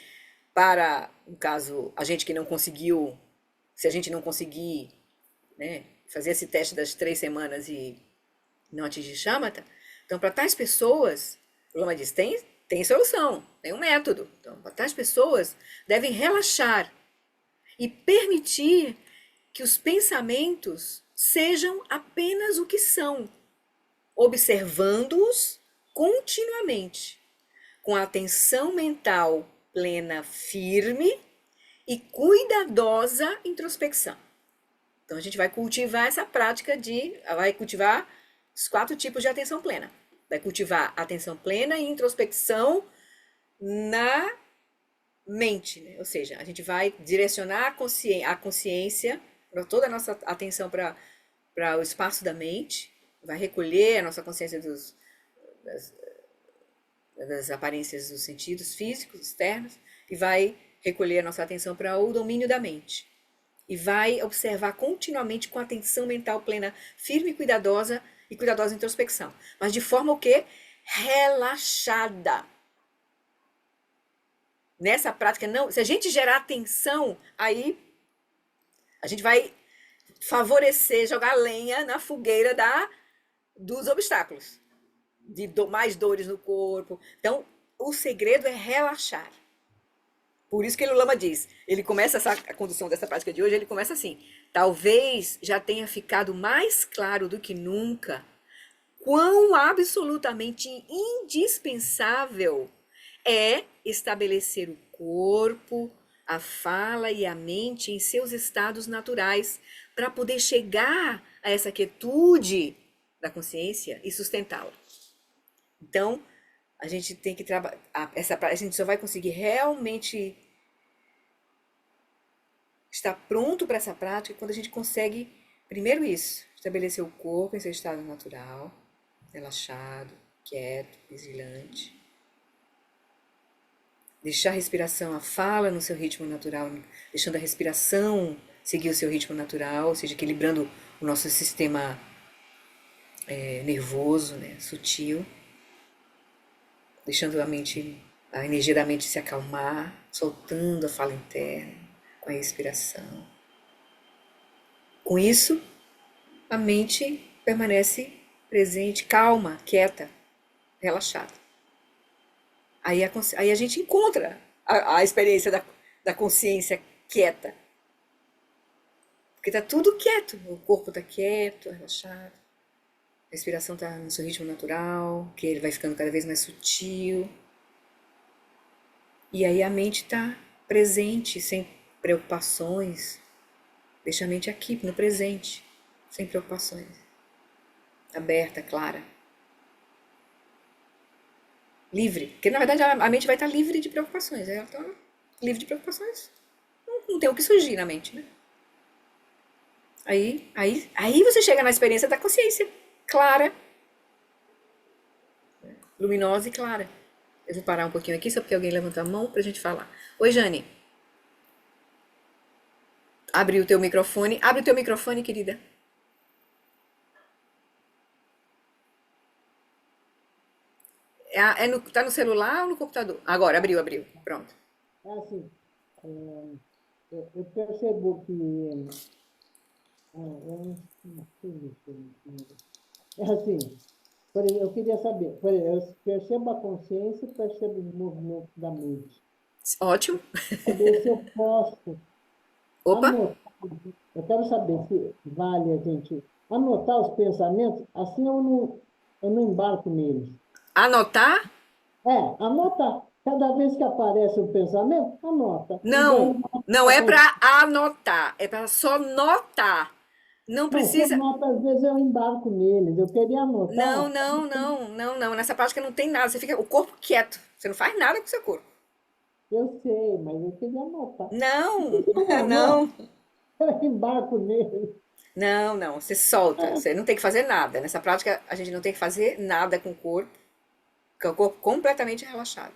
para, no caso, a gente que não conseguiu, se a gente não conseguir, né, fazer esse teste das 3 semanas e não atingir Shamatha, então, para tais pessoas, o Lama diz, tem solução, tem um método. Então, para tais pessoas, devem relaxar e permitir que os pensamentos sejam apenas o que são, observando-os continuamente, com a atenção mental plena, firme e cuidadosa introspecção. Então a gente vai cultivar essa prática vai cultivar os 4 tipos de atenção plena. Vai cultivar atenção plena e introspecção na mente, né? Ou seja, a gente vai direcionar a consciência, toda a nossa atenção para o espaço da mente, vai recolher a nossa consciência das aparências dos sentidos físicos, externos, e vai recolher a nossa atenção para o domínio da mente. E vai observar continuamente com atenção mental plena, firme e cuidadosa introspecção. Mas de forma o quê? Relaxada. Nessa prática, não. Se a gente gerar atenção, aí a gente vai favorecer, jogar lenha na fogueira dos obstáculos. Mais dores no corpo. Então, o segredo é relaxar. Por isso que o Lama diz, ele começa a condução dessa prática de hoje, ele começa assim: talvez já tenha ficado mais claro do que nunca quão absolutamente indispensável é estabelecer o corpo, a fala e a mente em seus estados naturais para poder chegar a essa quietude da consciência e sustentá-la. Então, a gente tem que trabalhar, a gente só vai conseguir realmente estar pronto para essa prática quando a gente consegue, primeiro isso, estabelecer o corpo em seu estado natural, relaxado, quieto, vigilante. Deixar a respiração, a fala no seu ritmo natural, deixando a respiração seguir o seu ritmo natural, ou seja, equilibrando o nosso sistema nervoso, né, sutil. Deixando a energia da mente se acalmar, soltando a fala interna, com a respiração. Com isso, a mente permanece presente, calma, quieta, relaxada. Aí a gente encontra a experiência da consciência quieta. Porque está tudo quieto, o corpo está quieto, relaxado. A respiração está no seu ritmo natural, que ele vai ficando cada vez mais sutil. E aí a mente está presente, sem preocupações. Deixa a mente aqui, no presente, sem preocupações. Aberta, clara. Livre. Porque na verdade a mente vai estar livre de preocupações. Ela está livre de preocupações. Não tem o que surgir na mente, né? Aí você chega na experiência da consciência. Clara, luminosa e clara. Eu vou parar um pouquinho aqui, só porque alguém levantou a mão pra gente falar. Oi, Jane. Abre o teu microfone. Abre o teu microfone, querida. Tá no celular ou no computador? Agora, abriu. Pronto. É assim, eu percebo que não sei mexer. É assim, por exemplo, eu queria saber, por exemplo, eu percebo a consciência e percebo o movimento da mente. Ótimo. Saber se eu posso Opa. anotar, eu quero saber se vale a gente anotar os pensamentos, assim eu não embarco neles. Anotar? Anotar. Cada vez que aparece um pensamento, anota. Não é para anotar, é para só notar. Não precisa. Às vezes eu embarco neles. Eu queria anotar. Não. Nessa prática não tem nada. Você fica o corpo quieto. Você não faz nada com o seu corpo. Eu sei, mas eu queria anotar. Não. Eu embarco neles. Não. Você solta. Você não tem que fazer nada. Nessa prática a gente não tem que fazer nada com o corpo. Porque é o corpo completamente relaxado.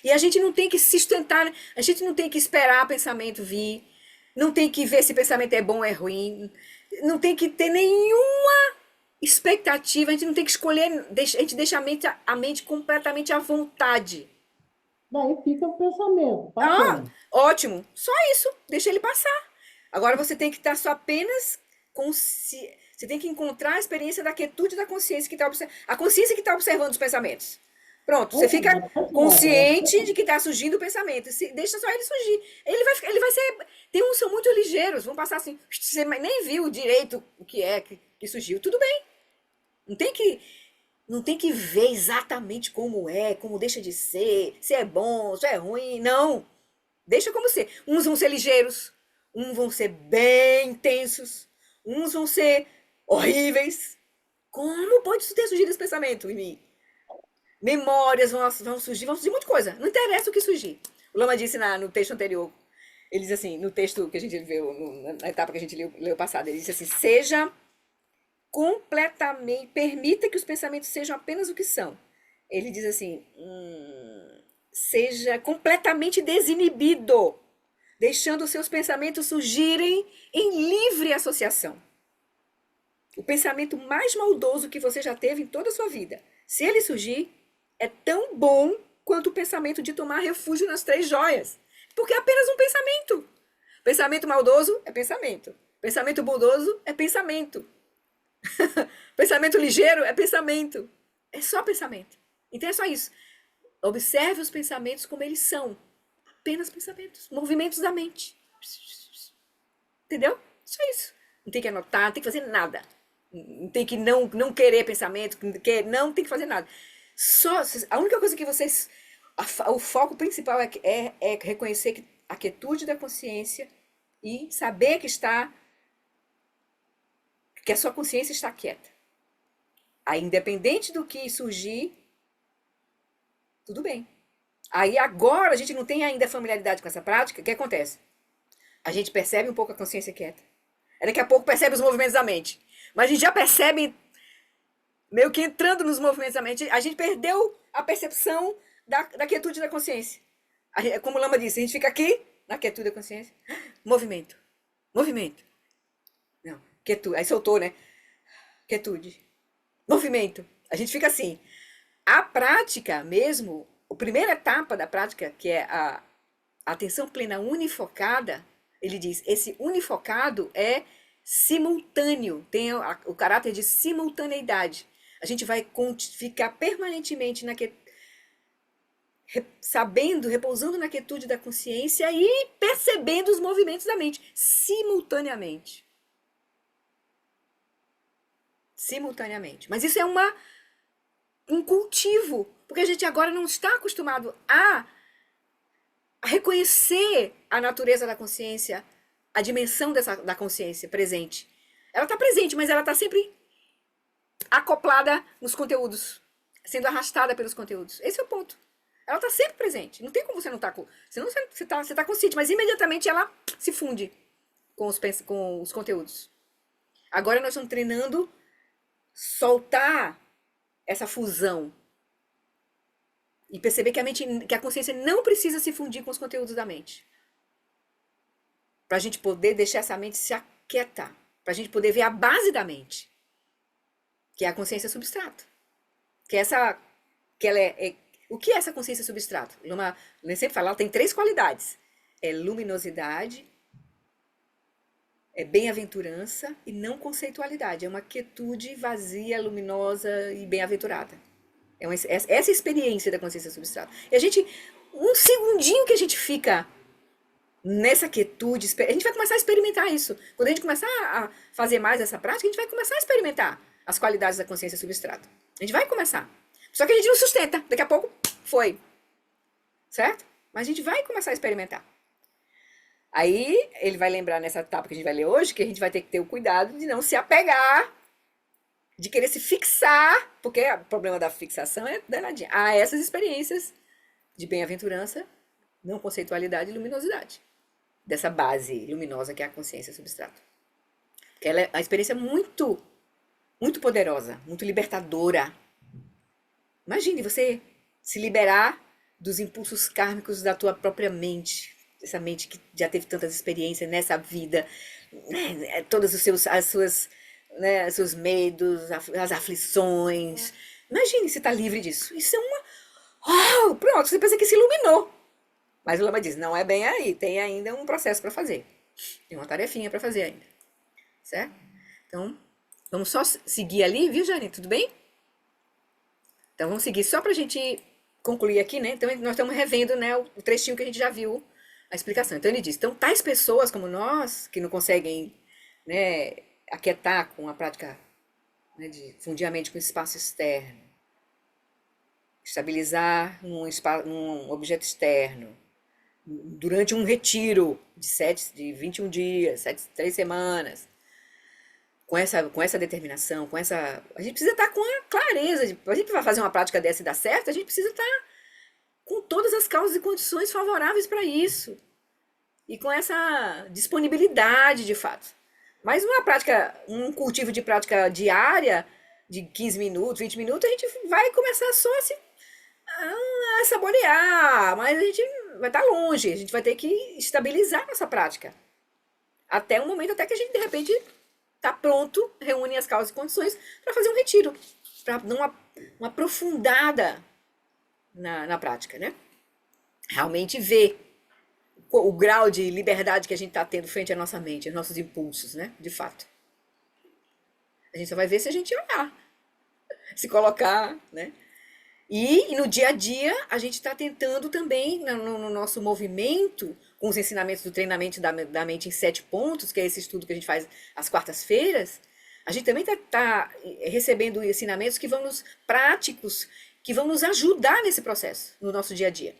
E a gente não tem que se sustentar. A gente não tem que esperar o pensamento vir. Não tem que ver se o pensamento é bom ou é ruim. Não tem que ter nenhuma expectativa, a gente não tem que escolher, a gente deixa a mente completamente à vontade. Daí fica o pensamento. Ótimo, só isso, deixa ele passar. Agora você tem que estar só apenas você tem que encontrar a experiência da quietude da consciência que está observando. A consciência que está observando os pensamentos. Pronto, você fica Mas assim, consciente de que está surgindo o pensamento. Deixa só ele surgir. Ele vai ser. Tem uns que são muito ligeiros, vão passar assim. Você nem viu direito o que é que surgiu. Tudo bem. Não tem que, não tem que ver exatamente como é, como deixa de ser, se é bom, se é ruim. Não. Deixa como ser. Uns vão ser ligeiros, uns vão ser bem intensos, uns vão ser horríveis. Como pode ter surgido esse pensamento em mim? Memórias vão surgir muita coisa. Não interessa o que surgir. O Lama disse no texto anterior, ele diz assim, no texto que a gente viu, na etapa que a gente leu passada, ele disse assim, seja completamente, permita que os pensamentos sejam apenas o que são. Ele diz assim, seja completamente desinibido, deixando os seus pensamentos surgirem em livre associação. O pensamento mais maldoso que você já teve em toda a sua vida, se ele surgir, é tão bom quanto o pensamento de tomar refúgio nas 3 joias. Porque é apenas um pensamento. Pensamento maldoso é pensamento. Pensamento bondoso é pensamento. Pensamento ligeiro é pensamento. É só pensamento. Então é só isso. Observe os pensamentos como eles são. Apenas pensamentos. Movimentos da mente. Entendeu? Só isso. Não tem que anotar, não tem que fazer nada. Não tem que não querer pensamento, não tem que fazer nada. Só, a única coisa que vocês. O foco principal é reconhecer a quietude da consciência e saber que a sua consciência está quieta. Aí, independente do que surgir, tudo bem. Aí agora a gente não tem ainda familiaridade com essa prática, o que acontece? A gente percebe um pouco a consciência quieta. Daqui a pouco percebe os movimentos da mente. Mas a gente já percebe, meio que entrando nos movimentos da mente, a gente perdeu a percepção da quietude da consciência. Como o Lama disse, a gente fica aqui, na quietude da consciência, movimento, movimento. Não, quietude, aí soltou, né? Quietude, movimento. A gente fica assim. A prática mesmo, a primeira etapa da prática, que é a atenção plena unifocada, ele diz, esse unifocado é simultâneo, tem o caráter de simultaneidade. A gente vai ficar permanentemente sabendo, repousando na quietude da consciência e percebendo os movimentos da mente, simultaneamente. Simultaneamente. Mas isso é um cultivo, porque a gente agora não está acostumado a reconhecer a natureza da consciência, a dimensão da consciência presente. Ela está presente, mas ela está sempre acoplada nos conteúdos, sendo arrastada pelos conteúdos. Esse é o ponto. Ela está sempre presente. Não tem como você não estar você está consciente, mas imediatamente ela se funde com os conteúdos. Agora nós estamos treinando soltar essa fusão e perceber que a consciência não precisa se fundir com os conteúdos da mente. Para a gente poder deixar essa mente se aquietar. Para a gente poder ver a base da mente, que é a consciência substrato. O que é essa consciência substrato? Eu sempre falo, ela tem 3 qualidades. É luminosidade, é bem-aventurança e não conceitualidade. É uma quietude vazia, luminosa e bem-aventurada. Essa experiência da consciência substrato. E um segundinho que a gente fica nessa quietude, a gente vai começar a experimentar isso. Quando a gente começar a fazer mais essa prática, a gente vai começar a experimentar as qualidades da consciência substrato. A gente vai começar. Só que a gente não sustenta. Daqui a pouco, foi. Certo? Mas a gente vai começar a experimentar. Aí, ele vai lembrar nessa etapa que a gente vai ler hoje, que a gente vai ter que ter o cuidado de não se apegar, de querer se fixar, porque o problema da fixação é danadinha, a essas experiências de bem-aventurança, não conceitualidade e luminosidade. Dessa base luminosa que é a consciência substrato. Porque ela é uma experiência muito, muito poderosa, muito libertadora. Imagine você se liberar dos impulsos kármicos da tua própria mente, essa mente que já teve tantas experiências nessa vida, né? Todos os seus medos, as aflições. Imagine se está livre disso. Isso é pronto, você pensa que se iluminou. Mas o Lama diz, não é bem aí, tem ainda um processo para fazer. Tem uma tarefinha para fazer ainda. Certo? Então, vamos só seguir ali, viu, Jane? Tudo bem? Então, vamos seguir só para a gente concluir aqui, né? Então, nós estamos revendo, né, o trechinho que a gente já viu, a explicação. Então, ele diz, então, tais pessoas como nós, que não conseguem, né, aquietar com a prática, né, de fundir a mente com o espaço externo, estabilizar num objeto externo, durante um retiro de 21 dias, 3 semanas, com essa determinação, a gente precisa estar com a clareza, a gente vai fazer uma prática dessa e dar certo, a gente precisa estar com todas as causas e condições favoráveis para isso, e com essa disponibilidade de fato. Mas um cultivo de prática diária, de 15 minutos, 20 minutos, a gente vai começar só a saborear, mas a gente vai estar longe, a gente vai ter que estabilizar nossa prática. Até um momento, até que a gente, de repente, está pronto, reúne as causas e condições para fazer um retiro, para dar uma aprofundada na prática, né? Realmente ver o grau de liberdade que a gente está tendo frente à nossa mente, aos nossos impulsos, né? De fato. A gente só vai ver se a gente olhar, se colocar, né? E no dia a dia, a gente está tentando também, no nosso movimento, com os ensinamentos do treinamento da mente em 7 pontos, que é esse estudo que a gente faz às quartas-feiras, a gente também está recebendo ensinamentos práticos, que vão nos ajudar nesse processo, no nosso dia a dia.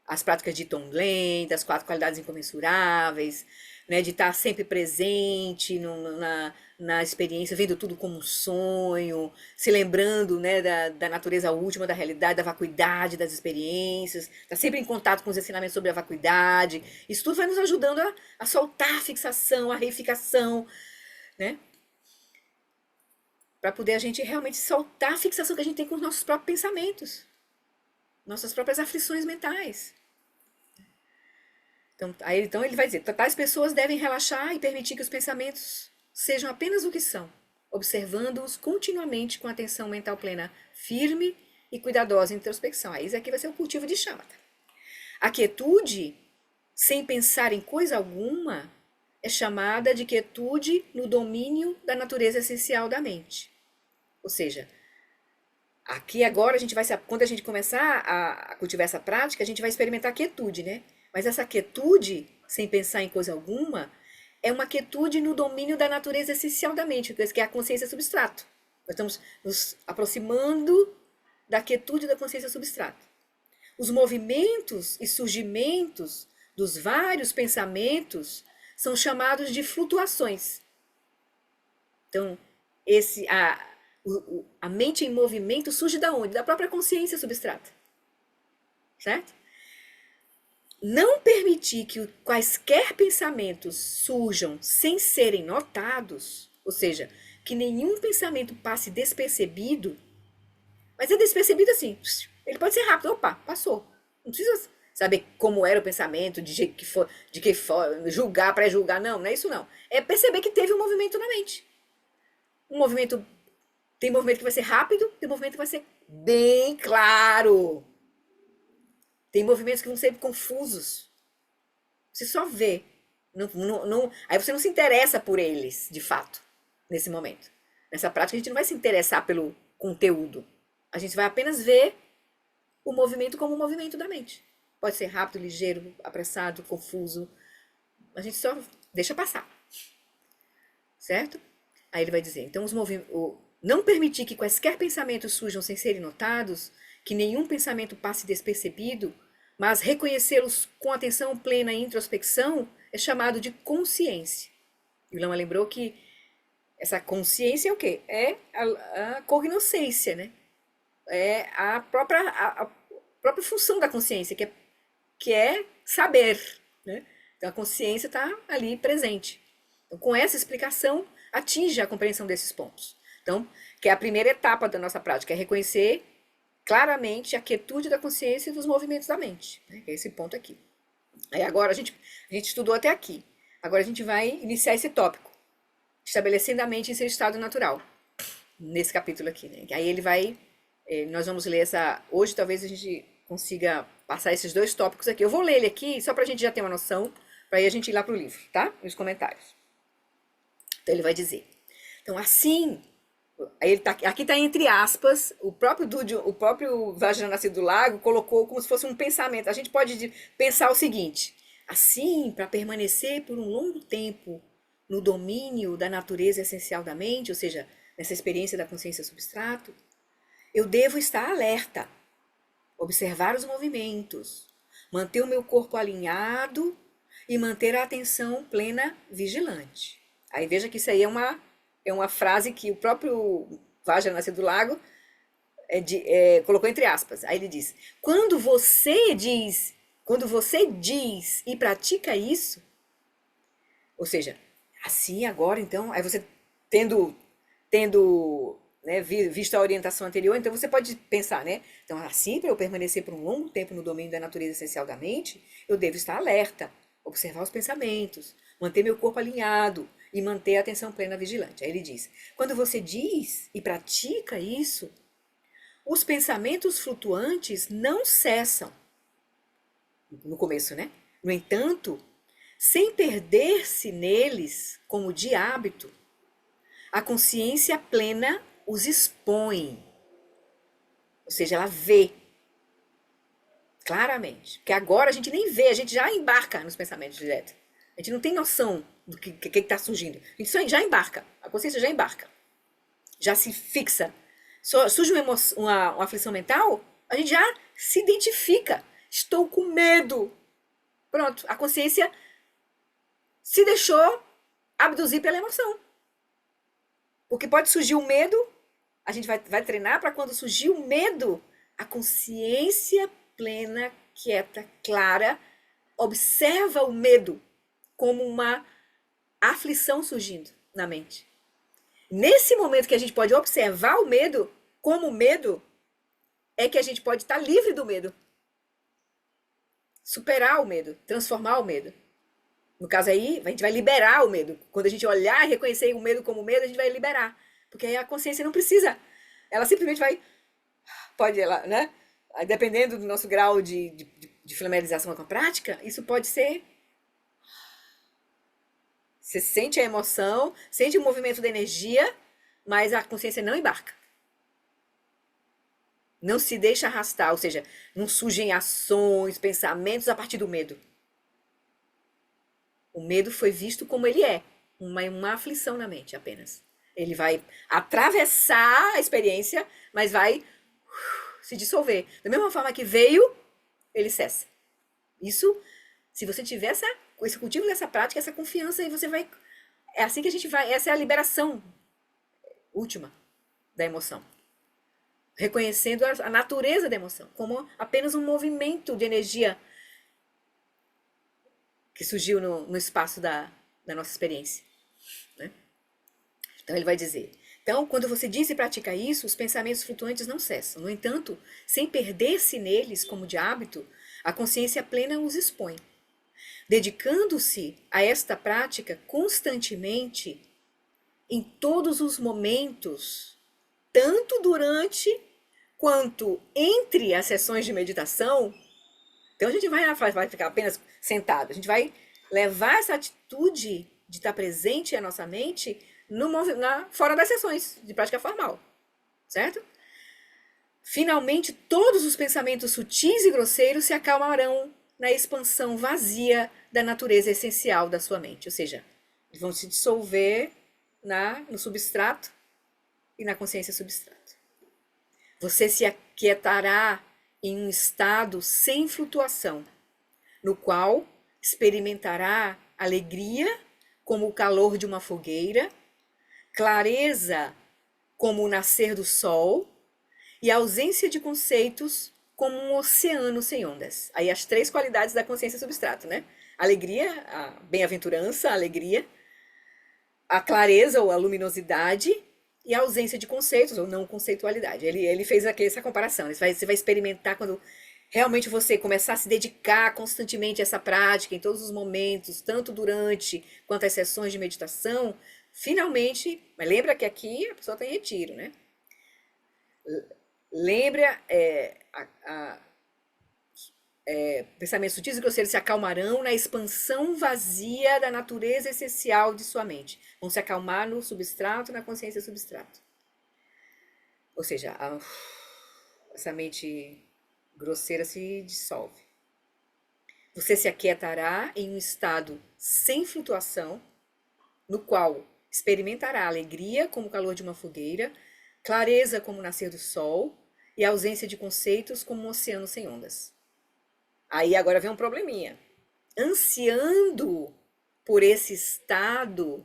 As práticas de Tonglen, das 4 qualidades incomensuráveis, né, de estar sempre presente na experiência, vendo tudo como um sonho, se lembrando, né, da natureza última, da realidade, da vacuidade das experiências, estar sempre em contato com os ensinamentos sobre a vacuidade. Isso tudo vai nos ajudando a soltar a fixação, a reificação, né? Para poder a gente realmente soltar a fixação que a gente tem com os nossos próprios pensamentos, nossas próprias aflições mentais. Então ele vai dizer, tais pessoas devem relaxar e permitir que os pensamentos sejam apenas o que são, observando-os continuamente com atenção mental plena, firme e cuidadosa introspecção. Aí isso aqui vai ser o cultivo de shamatha. A quietude, sem pensar em coisa alguma, é chamada de quietude no domínio da natureza essencial da mente. Ou seja, aqui agora quando a gente começar a cultivar essa prática, a gente vai experimentar a quietude, né? Mas essa quietude, sem pensar em coisa alguma, é uma quietude no domínio da natureza essencial da mente, que é a consciência substrato. Nós estamos nos aproximando da quietude da consciência substrato. Os movimentos e surgimentos dos vários pensamentos são chamados de flutuações. Então, a mente em movimento surge da onde? Da própria consciência substrata. Certo? Não permitir que quaisquer pensamentos surjam sem serem notados, ou seja, que nenhum pensamento passe despercebido, mas é despercebido assim, ele pode ser rápido, opa, passou. Não precisa saber como era o pensamento, de que for, julgar, pré-julgar, não é isso não. É perceber que teve um movimento na mente. Tem movimento que vai ser rápido, tem movimento que vai ser bem claro. Tem movimentos que vão ser confusos. Você só vê. Aí você não se interessa por eles, de fato, nesse momento. Nessa prática, a gente não vai se interessar pelo conteúdo. A gente vai apenas ver o movimento como o movimento da mente. Pode ser rápido, ligeiro, apressado, confuso. A gente só deixa passar. Certo? Aí ele vai dizer, então, não permitir que quaisquer pensamentos surjam sem serem notados, que nenhum pensamento passe despercebido, mas reconhecê-los com atenção plena e introspecção é chamado de consciência. E o Lama lembrou que essa consciência é o quê? É a cognoscência, né? É a própria função da consciência, que é saber, né? Então a consciência está ali presente. Então, com essa explicação, atinge a compreensão desses pontos. Então, que é a primeira etapa da nossa prática, é reconhecer claramente a quietude da consciência e dos movimentos da mente. Né? É esse ponto aqui. Aí agora a gente estudou até aqui. Agora a gente vai iniciar esse tópico, estabelecendo a mente em seu estado natural, nesse capítulo aqui. Né? Aí ele vai, nós vamos ler hoje talvez a gente consiga passar esses 2 tópicos aqui. Eu vou ler ele aqui, só para a gente já ter uma noção, para aí a gente ir lá para o livro, tá? Nos comentários. Então ele vai dizer, então assim, Aí ele tá, aqui está entre aspas, o próprio Vajra Nascido do Lago colocou como se fosse um pensamento. A gente pode pensar o seguinte: assim, para permanecer por um longo tempo no domínio da natureza essencial da mente, ou seja, nessa experiência da consciência substrato, eu devo estar alerta, observar os movimentos, manter o meu corpo alinhado e manter a atenção plena vigilante. Aí veja que isso aí é uma frase que o próprio Vajra Nascido do Lago colocou entre aspas. Aí ele diz: quando você diz e pratica isso, ou seja, assim agora então, aí você tendo né, visto a orientação anterior, então você pode pensar, né? Então, assim, para eu permanecer por um longo tempo no domínio da natureza essencial da mente, eu devo estar alerta, observar os pensamentos, manter meu corpo alinhado e manter a atenção plena vigilante. Aí ele diz: quando você diz e pratica isso, os pensamentos flutuantes não cessam. No começo, né? No entanto, sem perder-se neles, como de hábito, a consciência plena os expõe. Ou seja, ela vê claramente. Porque agora a gente nem vê, a gente já embarca nos pensamentos direto. A gente não tem noção do que está surgindo. A gente já embarca. A consciência já embarca. Já se fixa. Surge uma aflição mental, a gente já se identifica. Estou com medo. Pronto, a consciência se deixou abduzir pela emoção. Porque pode surgir o medo, a gente vai treinar para quando surgir o medo, a consciência plena, quieta, clara, observa o medo como uma aflição surgindo na mente. Nesse momento que a gente pode observar o medo como medo, é que a gente pode estar livre do medo. Superar o medo, transformar o medo. No caso aí, a gente vai liberar o medo. Quando a gente olhar e reconhecer o medo como medo, a gente vai liberar. Porque aí a consciência não precisa. Ela simplesmente vai... Pode, ela, né? Dependendo do nosso grau de familiarização com a prática, isso pode ser... Você sente a emoção, sente o movimento da energia, mas a consciência não embarca. Não se deixa arrastar, ou seja, não surgem ações, pensamentos a partir do medo. O medo foi visto como ele é, uma aflição na mente apenas. Ele vai atravessar a experiência, mas vai se dissolver. Da mesma forma que veio, ele cessa. Isso, se você tiver esse cultivo dessa prática, essa confiança, aí você vai... É assim que a gente vai... Essa é a liberação última da emoção. Reconhecendo a natureza da emoção como apenas um movimento de energia que surgiu no espaço da nossa experiência. Né? Então ele vai dizer: então, quando você diz e pratica isso, os pensamentos flutuantes não cessam. No entanto, sem perder-se neles como de hábito, a consciência plena os expõe. Dedicando-se a esta prática constantemente, em todos os momentos, tanto durante quanto entre as sessões de meditação. Então a gente vai ficar apenas sentado, a gente vai levar essa atitude de estar presente na nossa mente fora das sessões de prática formal, certo? Finalmente, todos os pensamentos sutis e grosseiros se acalmarão na expansão vazia da natureza essencial da sua mente, ou seja, vão se dissolver no substrato e na consciência substrato. Você se aquietará em um estado sem flutuação, no qual experimentará alegria como o calor de uma fogueira, clareza como o nascer do sol e ausência de conceitos como um oceano sem ondas. Aí as três qualidades da consciência substrato, né? Alegria, a bem-aventurança, a alegria, a clareza ou a luminosidade e a ausência de conceitos ou não conceitualidade. Ele fez aqui essa comparação. Você vai experimentar quando realmente você começar a se dedicar constantemente a essa prática, em todos os momentos, tanto durante quanto as sessões de meditação, finalmente, mas lembra que aqui a pessoa está em retiro, né? Lembra, pensamentos sutis e grosseiros se acalmarão na expansão vazia da natureza essencial de sua mente. Vão se acalmar no substrato, na consciência substrato. Ou seja, essa mente grosseira se dissolve. Você se aquietará em um estado sem flutuação, no qual experimentará alegria como o calor de uma fogueira, clareza como o nascer do sol e ausência de conceitos como um oceano sem ondas. Aí agora vem um probleminha. Ansiando por esse estado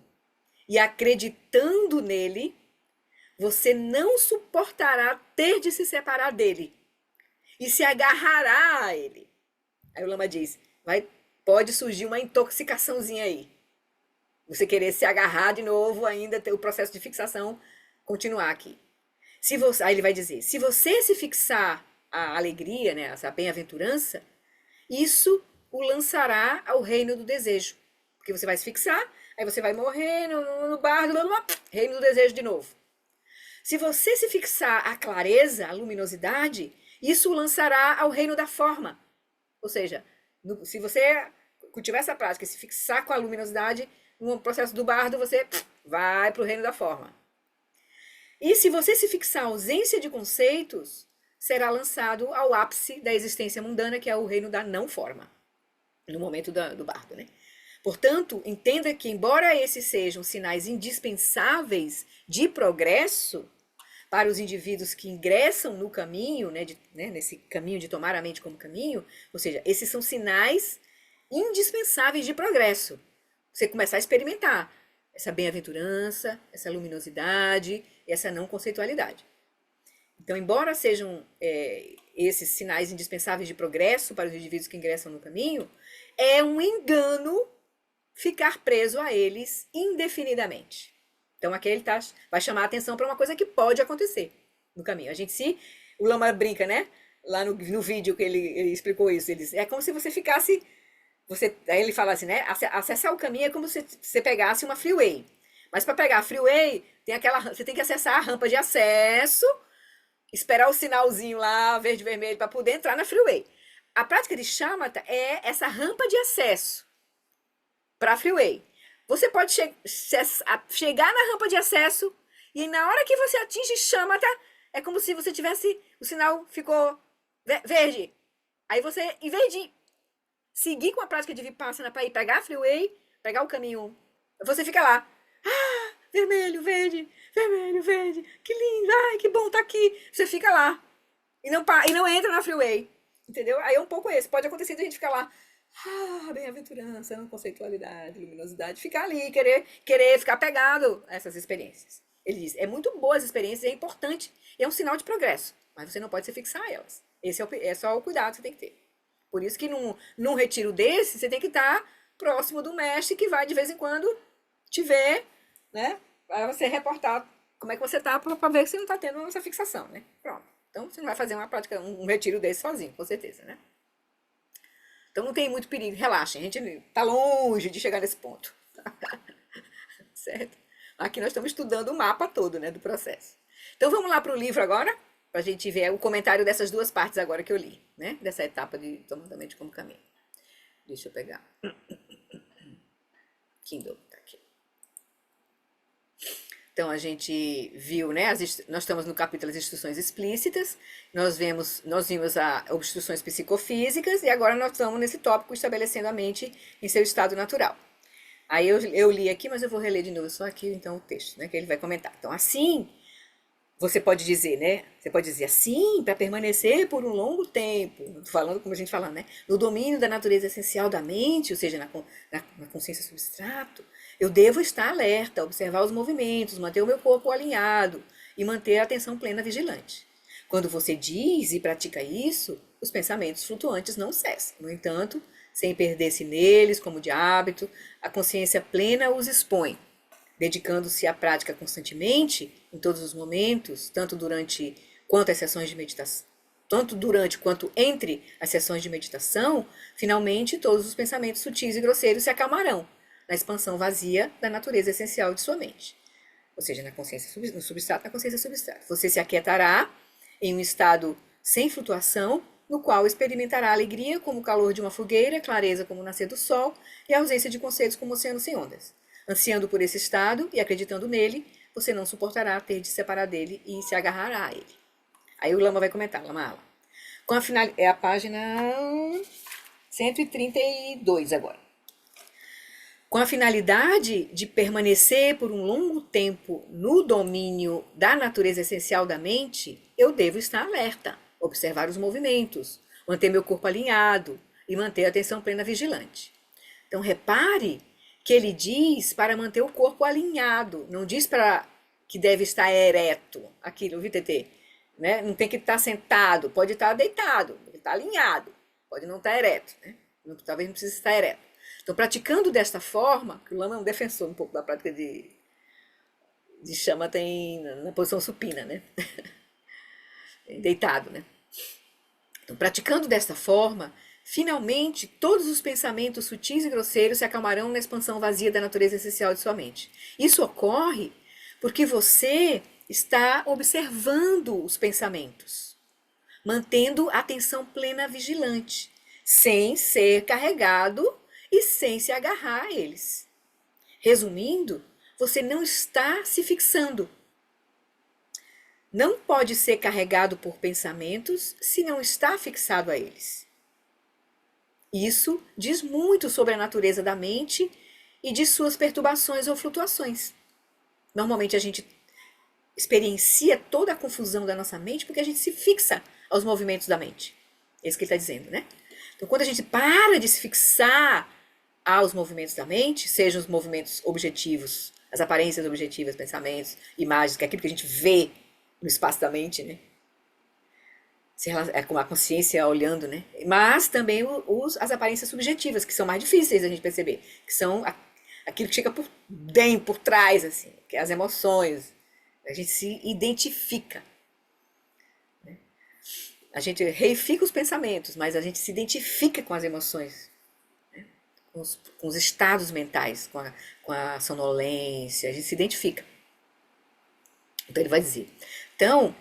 e acreditando nele, você não suportará ter de se separar dele e se agarrará a ele. Aí o Lama diz, pode surgir uma intoxicaçãozinha aí. Você querer se agarrar de novo, ainda ter o processo de fixação continuar aqui. Aí ele vai dizer, se você se fixar a alegria, né, essa bem-aventurança, isso o lançará ao reino do desejo. Porque você vai se fixar, aí você vai morrer no bardo, reino do desejo de novo. Se você se fixar a clareza, a luminosidade, isso o lançará ao reino da forma. Ou seja, se você cultivar essa prática e se fixar com a luminosidade, no processo do bardo, você vai para o reino da forma. E se você se fixar a ausência de conceitos, será lançado ao ápice da existência mundana, que é o reino da não forma, no momento do bardo, né? Portanto, entenda que, embora esses sejam sinais indispensáveis de progresso para os indivíduos que ingressam no caminho, né, nesse caminho de tomar a mente como caminho, ou seja, esses são sinais indispensáveis de progresso. Você começar a experimentar essa bem-aventurança, essa luminosidade, essa não conceitualidade. Então, embora sejam esses sinais indispensáveis de progresso para os indivíduos que ingressam no caminho, é um engano ficar preso a eles indefinidamente. Então, aqui ele vai chamar a atenção para uma coisa que pode acontecer no caminho. O Lama brinca, né? Lá no vídeo que ele explicou isso, é como se você ficasse... Aí ele fala assim, né? Acessar o caminho é como se você pegasse uma freeway. Mas para pegar a freeway, você tem que acessar a rampa de acesso, esperar o sinalzinho lá, verde e vermelho, para poder entrar na freeway. A prática de shamatha é essa rampa de acesso para a freeway. Você pode chegar na rampa de acesso e na hora que você atinge shamatha, é como se você tivesse... O sinal ficou verde. Aí você, em vez de seguir com a prática de Vipassana para ir pegar a freeway, pegar o caminho, você fica lá. Ah, vermelho, verde, que lindo, ai, que bom tá aqui. Você fica lá e não entra na freeway, entendeu? Aí é um pouco esse. Pode acontecer de a gente ficar lá, bem-aventurança, conceitualidade, luminosidade, ficar ali, querer ficar pegado a essas experiências. Ele diz, é muito boa as experiências, é importante, é um sinal de progresso, mas você não pode se fixar a elas. Esse é só o cuidado que você tem que ter. Por isso que num retiro desse, você tem que estar próximo do mestre que vai de vez em quando te ver, né? Para você reportar como é que você tá, para ver que você não está tendo essa fixação, né? Pronto. Então, você não vai fazer uma prática, um retiro desse sozinho, com certeza, né? Então, não tem muito perigo. Relaxem, a gente está longe de chegar nesse ponto. Certo? Aqui nós estamos estudando o mapa todo, né, do processo. Então, vamos lá para o livro agora, para a gente ver o comentário dessas duas partes agora que eu li, né? Dessa etapa de tomando a mente como caminho. Deixa eu pegar. Kindle, tá aqui. Então, a gente viu, né? Nós estamos no capítulo das instruções explícitas, nós vimos as obstruções psicofísicas e agora nós estamos nesse tópico estabelecendo a mente em seu estado natural. Aí eu li aqui, mas eu vou reler de novo só aqui, então, o texto, né? Que ele vai comentar. Então, assim, você pode dizer, né? Você pode dizer assim, para permanecer por um longo tempo, falando como a gente fala, né? No domínio da natureza essencial da mente, ou seja, na consciência substrato, eu devo estar alerta, observar os movimentos, manter o meu corpo alinhado e manter a atenção plena vigilante. Quando você diz e pratica isso, os pensamentos flutuantes não cessam. No entanto, sem perder-se neles como de hábito, a consciência plena os expõe, dedicando-se à prática constantemente, em todos os momentos, tanto durante quanto entre as sessões de meditação, finalmente todos os pensamentos sutis e grosseiros se acalmarão na expansão vazia da natureza essencial de sua mente. Ou seja, no substrato, na consciência substrato. Você se aquietará em um estado sem flutuação, no qual experimentará alegria como o calor de uma fogueira, clareza como o nascer do sol e a ausência de conceitos como o oceano sem ondas. Ansiando por esse estado e acreditando nele, você não suportará ter de se separar dele e se agarrar a ele. Aí o Lama vai comentar, Lama Ala. Com a final, é a página 132 agora. Com a finalidade de permanecer por um longo tempo no domínio da natureza essencial da mente, eu devo estar alerta, observar os movimentos, manter meu corpo alinhado e manter a atenção plena vigilante. Então, repare que ele diz para manter o corpo alinhado, não diz para que deve estar ereto, aquilo, viu, TT? Né? Não tem que estar sentado, pode estar deitado, pode estar alinhado, pode não estar ereto, né? Talvez não precise estar ereto. Então, praticando desta forma, que o Lama é um defensor um pouco da prática de chama tem na posição supina, né? Deitado, né? Então, praticando desta forma, finalmente todos os pensamentos sutis e grosseiros se acalmarão na expansão vazia da natureza essencial de sua mente. Isso ocorre porque você está observando os pensamentos, mantendo a atenção plena vigilante, sem ser carregado e sem se agarrar a eles. Resumindo, você não está se fixando. Não pode ser carregado por pensamentos se não está fixado a eles. Isso diz muito sobre a natureza da mente e de suas perturbações ou flutuações. Normalmente a gente experiencia toda a confusão da nossa mente porque a gente se fixa aos movimentos da mente. É isso que ele está dizendo, né? Então, quando a gente para de se fixar aos movimentos da mente, sejam os movimentos objetivos, as aparências objetivas, pensamentos, imagens, que é aquilo que a gente vê no espaço da mente, né? É com a consciência olhando, né? Mas também as aparências subjetivas, que são mais difíceis a gente perceber, que são aquilo que chega por dentro, por trás, assim, que é as emoções. A gente se identifica. Né? A gente reifica os pensamentos, mas a gente se identifica com as emoções, né? com os estados mentais, com a sonolência, a gente se identifica. Então ele vai dizer. Então,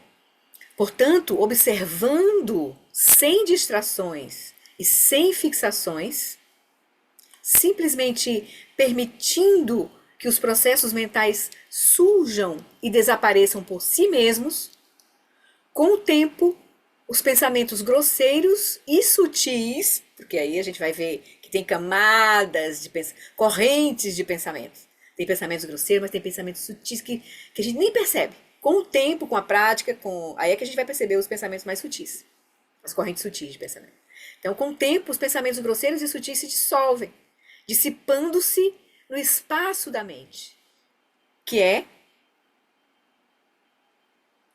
portanto, observando sem distrações e sem fixações, simplesmente permitindo que os processos mentais surjam e desapareçam por si mesmos, com o tempo, os pensamentos grosseiros e sutis, porque aí a gente vai ver que tem camadas correntes de pensamentos. Tem pensamentos grosseiros, mas tem pensamentos sutis que a gente nem percebe. Com o tempo, com a prática, aí é que a gente vai perceber os pensamentos mais sutis, as correntes sutis de pensamento. Então, com o tempo, os pensamentos grosseiros e sutis se dissolvem, dissipando-se no espaço da mente, que é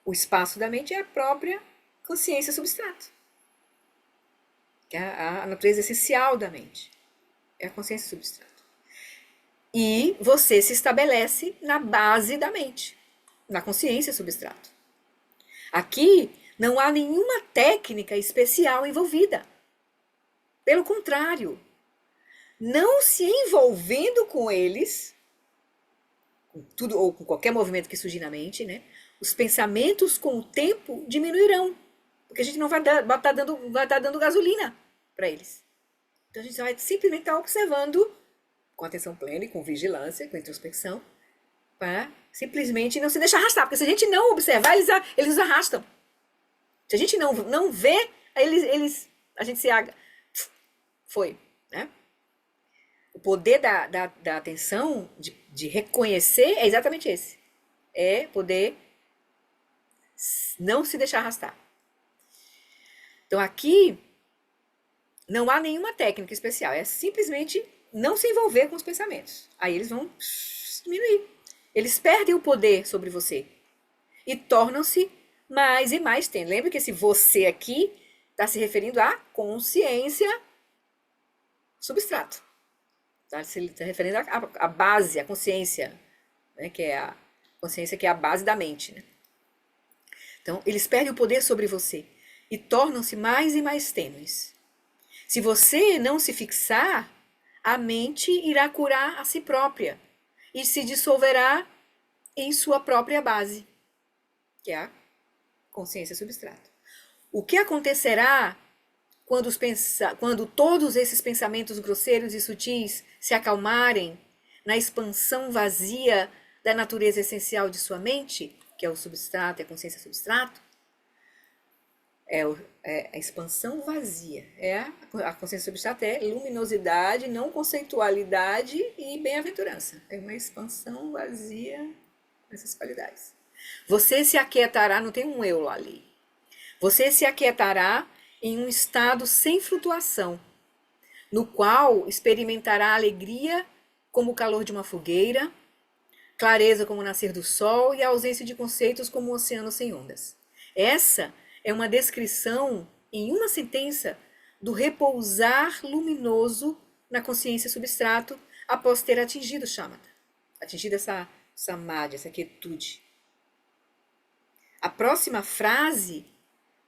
o espaço da mente é a própria consciência substrato, que é a natureza essencial da mente, é a consciência substrato. E você se estabelece na base da mente, na consciência substrato. Aqui não há nenhuma técnica especial envolvida. Pelo contrário, não se envolvendo com eles, com tudo ou com qualquer movimento que surgir na mente, né? Os pensamentos com o tempo diminuirão, porque a gente não vai estar dando gasolina para eles. Então a gente vai simplesmente estar observando com atenção plena e com vigilância, com introspecção, para simplesmente não se deixar arrastar, porque se a gente não observar, eles nos arrastam. Se a gente não vê, a gente se foi, né? O poder da atenção, de reconhecer, é exatamente esse. É poder não se deixar arrastar. Então aqui não há nenhuma técnica especial, é simplesmente não se envolver com os pensamentos. Aí eles vão diminuir. Eles perdem o poder sobre você e tornam-se mais e mais tendo. Lembra que esse você aqui está se referindo à consciência substrato. Está se referindo à base, à consciência, né, que é a consciência que é a base da mente. Né? Então, eles perdem o poder sobre você e tornam-se mais e mais tênues. Se você não se fixar, a mente irá curar a si própria e se dissolverá em sua própria base, que é a consciência substrata. O que acontecerá quando todos esses pensamentos grosseiros e sutis se acalmarem na expansão vazia da natureza essencial de sua mente, que é o substrato, é a consciência substrato, é a expansão vazia. A consciência substrata é luminosidade, não conceitualidade e bem-aventurança. É uma expansão vazia nessas qualidades. Você se aquietará, não tem um eu lá ali. Você se aquietará em um estado sem flutuação, no qual experimentará alegria como o calor de uma fogueira, clareza como o nascer do sol e a ausência de conceitos como um oceano sem ondas. Essa é uma descrição, em uma sentença, do repousar luminoso na consciência substrato após ter atingido o shamatha, atingido essa samadhi, essa quietude. A próxima frase,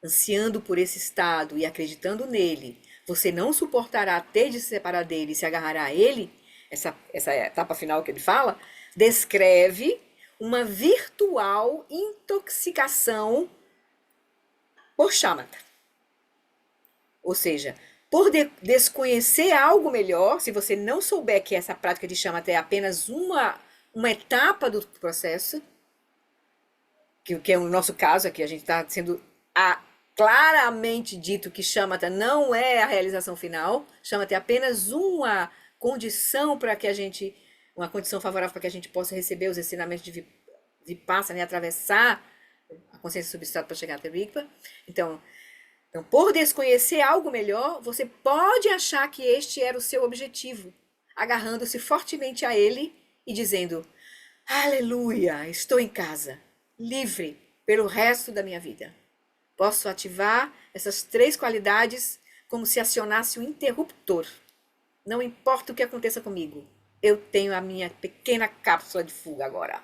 ansiando por esse estado e acreditando nele, você não suportará ter de se separar dele e se agarrará a ele, essa etapa final que ele fala, descreve uma virtual intoxicação por shamatha. Ou seja, por desconhecer algo melhor, se você não souber que essa prática de shamatha é apenas uma etapa do processo, que é o nosso caso aqui, a gente está sendo claramente dito que shamatha não é a realização final, shamatha é apenas uma condição para que a gente, uma condição favorável para que a gente possa receber os ensinamentos de Vipassana, né, atravessar a consciência substrata para chegar até Rigpa. Então, por desconhecer algo melhor, você pode achar que este era o seu objetivo, agarrando-se fortemente a ele e dizendo: aleluia, estou em casa, livre pelo resto da minha vida. Posso ativar essas 3 qualidades como se acionasse um interruptor. Não importa o que aconteça comigo, eu tenho a minha pequena cápsula de fuga agora.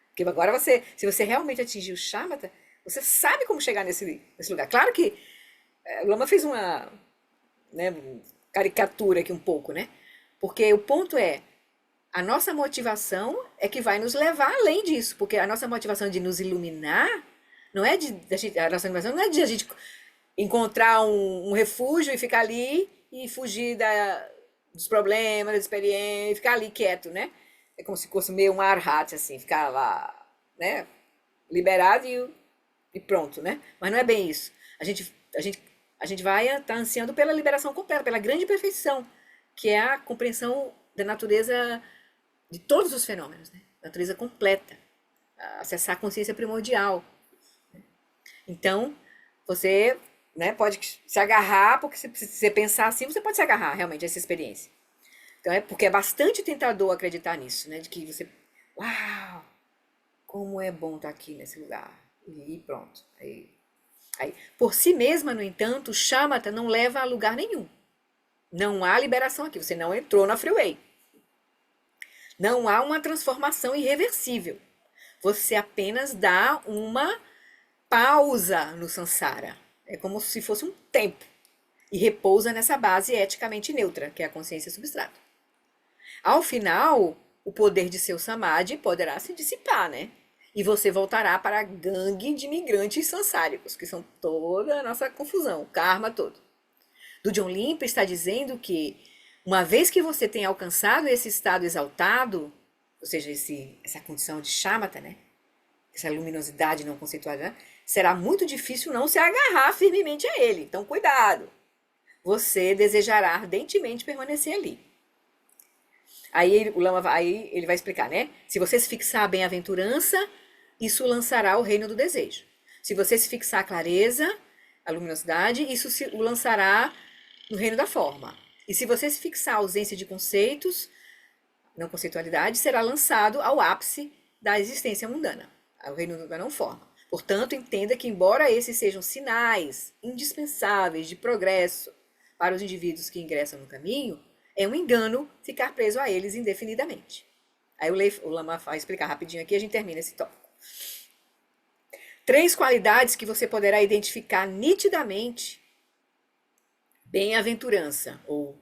Porque agora se você realmente atingir o shamatha, você sabe como chegar nesse lugar. Claro que o Lama fez uma, né, caricatura aqui um pouco, né? Porque o ponto é, a nossa motivação é que vai nos levar além disso. Porque a nossa motivação de nos iluminar não é a nossa motivação não é de a gente encontrar um refúgio e ficar ali e fugir dos problemas, da experiência, e ficar ali quieto, né? É como se fosse meio um arhat, assim, ficar lá, né? Liberado e pronto, né? Mas não é bem isso. A gente vai estar ansiando pela liberação completa, pela grande perfeição, que é a compreensão da natureza de todos os fenômenos, né? Natureza completa, acessar a consciência primordial. Então, você, né, pode se agarrar, porque se você pensar assim, você pode se agarrar realmente a essa experiência. Então, porque é bastante tentador acreditar nisso, né? De que você, uau, como é bom estar aqui nesse lugar. E pronto. Aí, por si mesma, no entanto, o shamatha não leva a lugar nenhum. Não há liberação aqui. Você não entrou na freeway. Não há uma transformação irreversível. Você apenas dá uma pausa no samsara. É como se fosse um tempo. E repousa nessa base eticamente neutra, que é a consciência substrata. Ao final, o poder de seu samadhi poderá se dissipar, né? E você voltará para a gangue de migrantes sansáricos, que são toda a nossa confusão, o karma todo. Do John Limpa está dizendo que, uma vez que você tenha alcançado esse estado exaltado, ou seja, essa condição de shamatha, né? Essa luminosidade não conceituada, né? Será muito difícil não se agarrar firmemente a ele. Então, cuidado. Você desejará ardentemente permanecer ali. Aí o Lama ele vai explicar, né? Se você se fixar a bem-aventurança, isso lançará o reino do desejo. Se você se fixar a clareza, a luminosidade, isso o lançará no reino da forma. E se você se fixar a ausência de conceitos, não conceitualidade, será lançado ao ápice da existência mundana, ao reino da não forma. Portanto, entenda que, embora esses sejam sinais indispensáveis de progresso para os indivíduos que ingressam no caminho, é um engano ficar preso a eles indefinidamente. Aí o Lama vai explicar rapidinho aqui e a gente termina esse tópico. 3 qualidades que você poderá identificar nitidamente: bem-aventurança, ou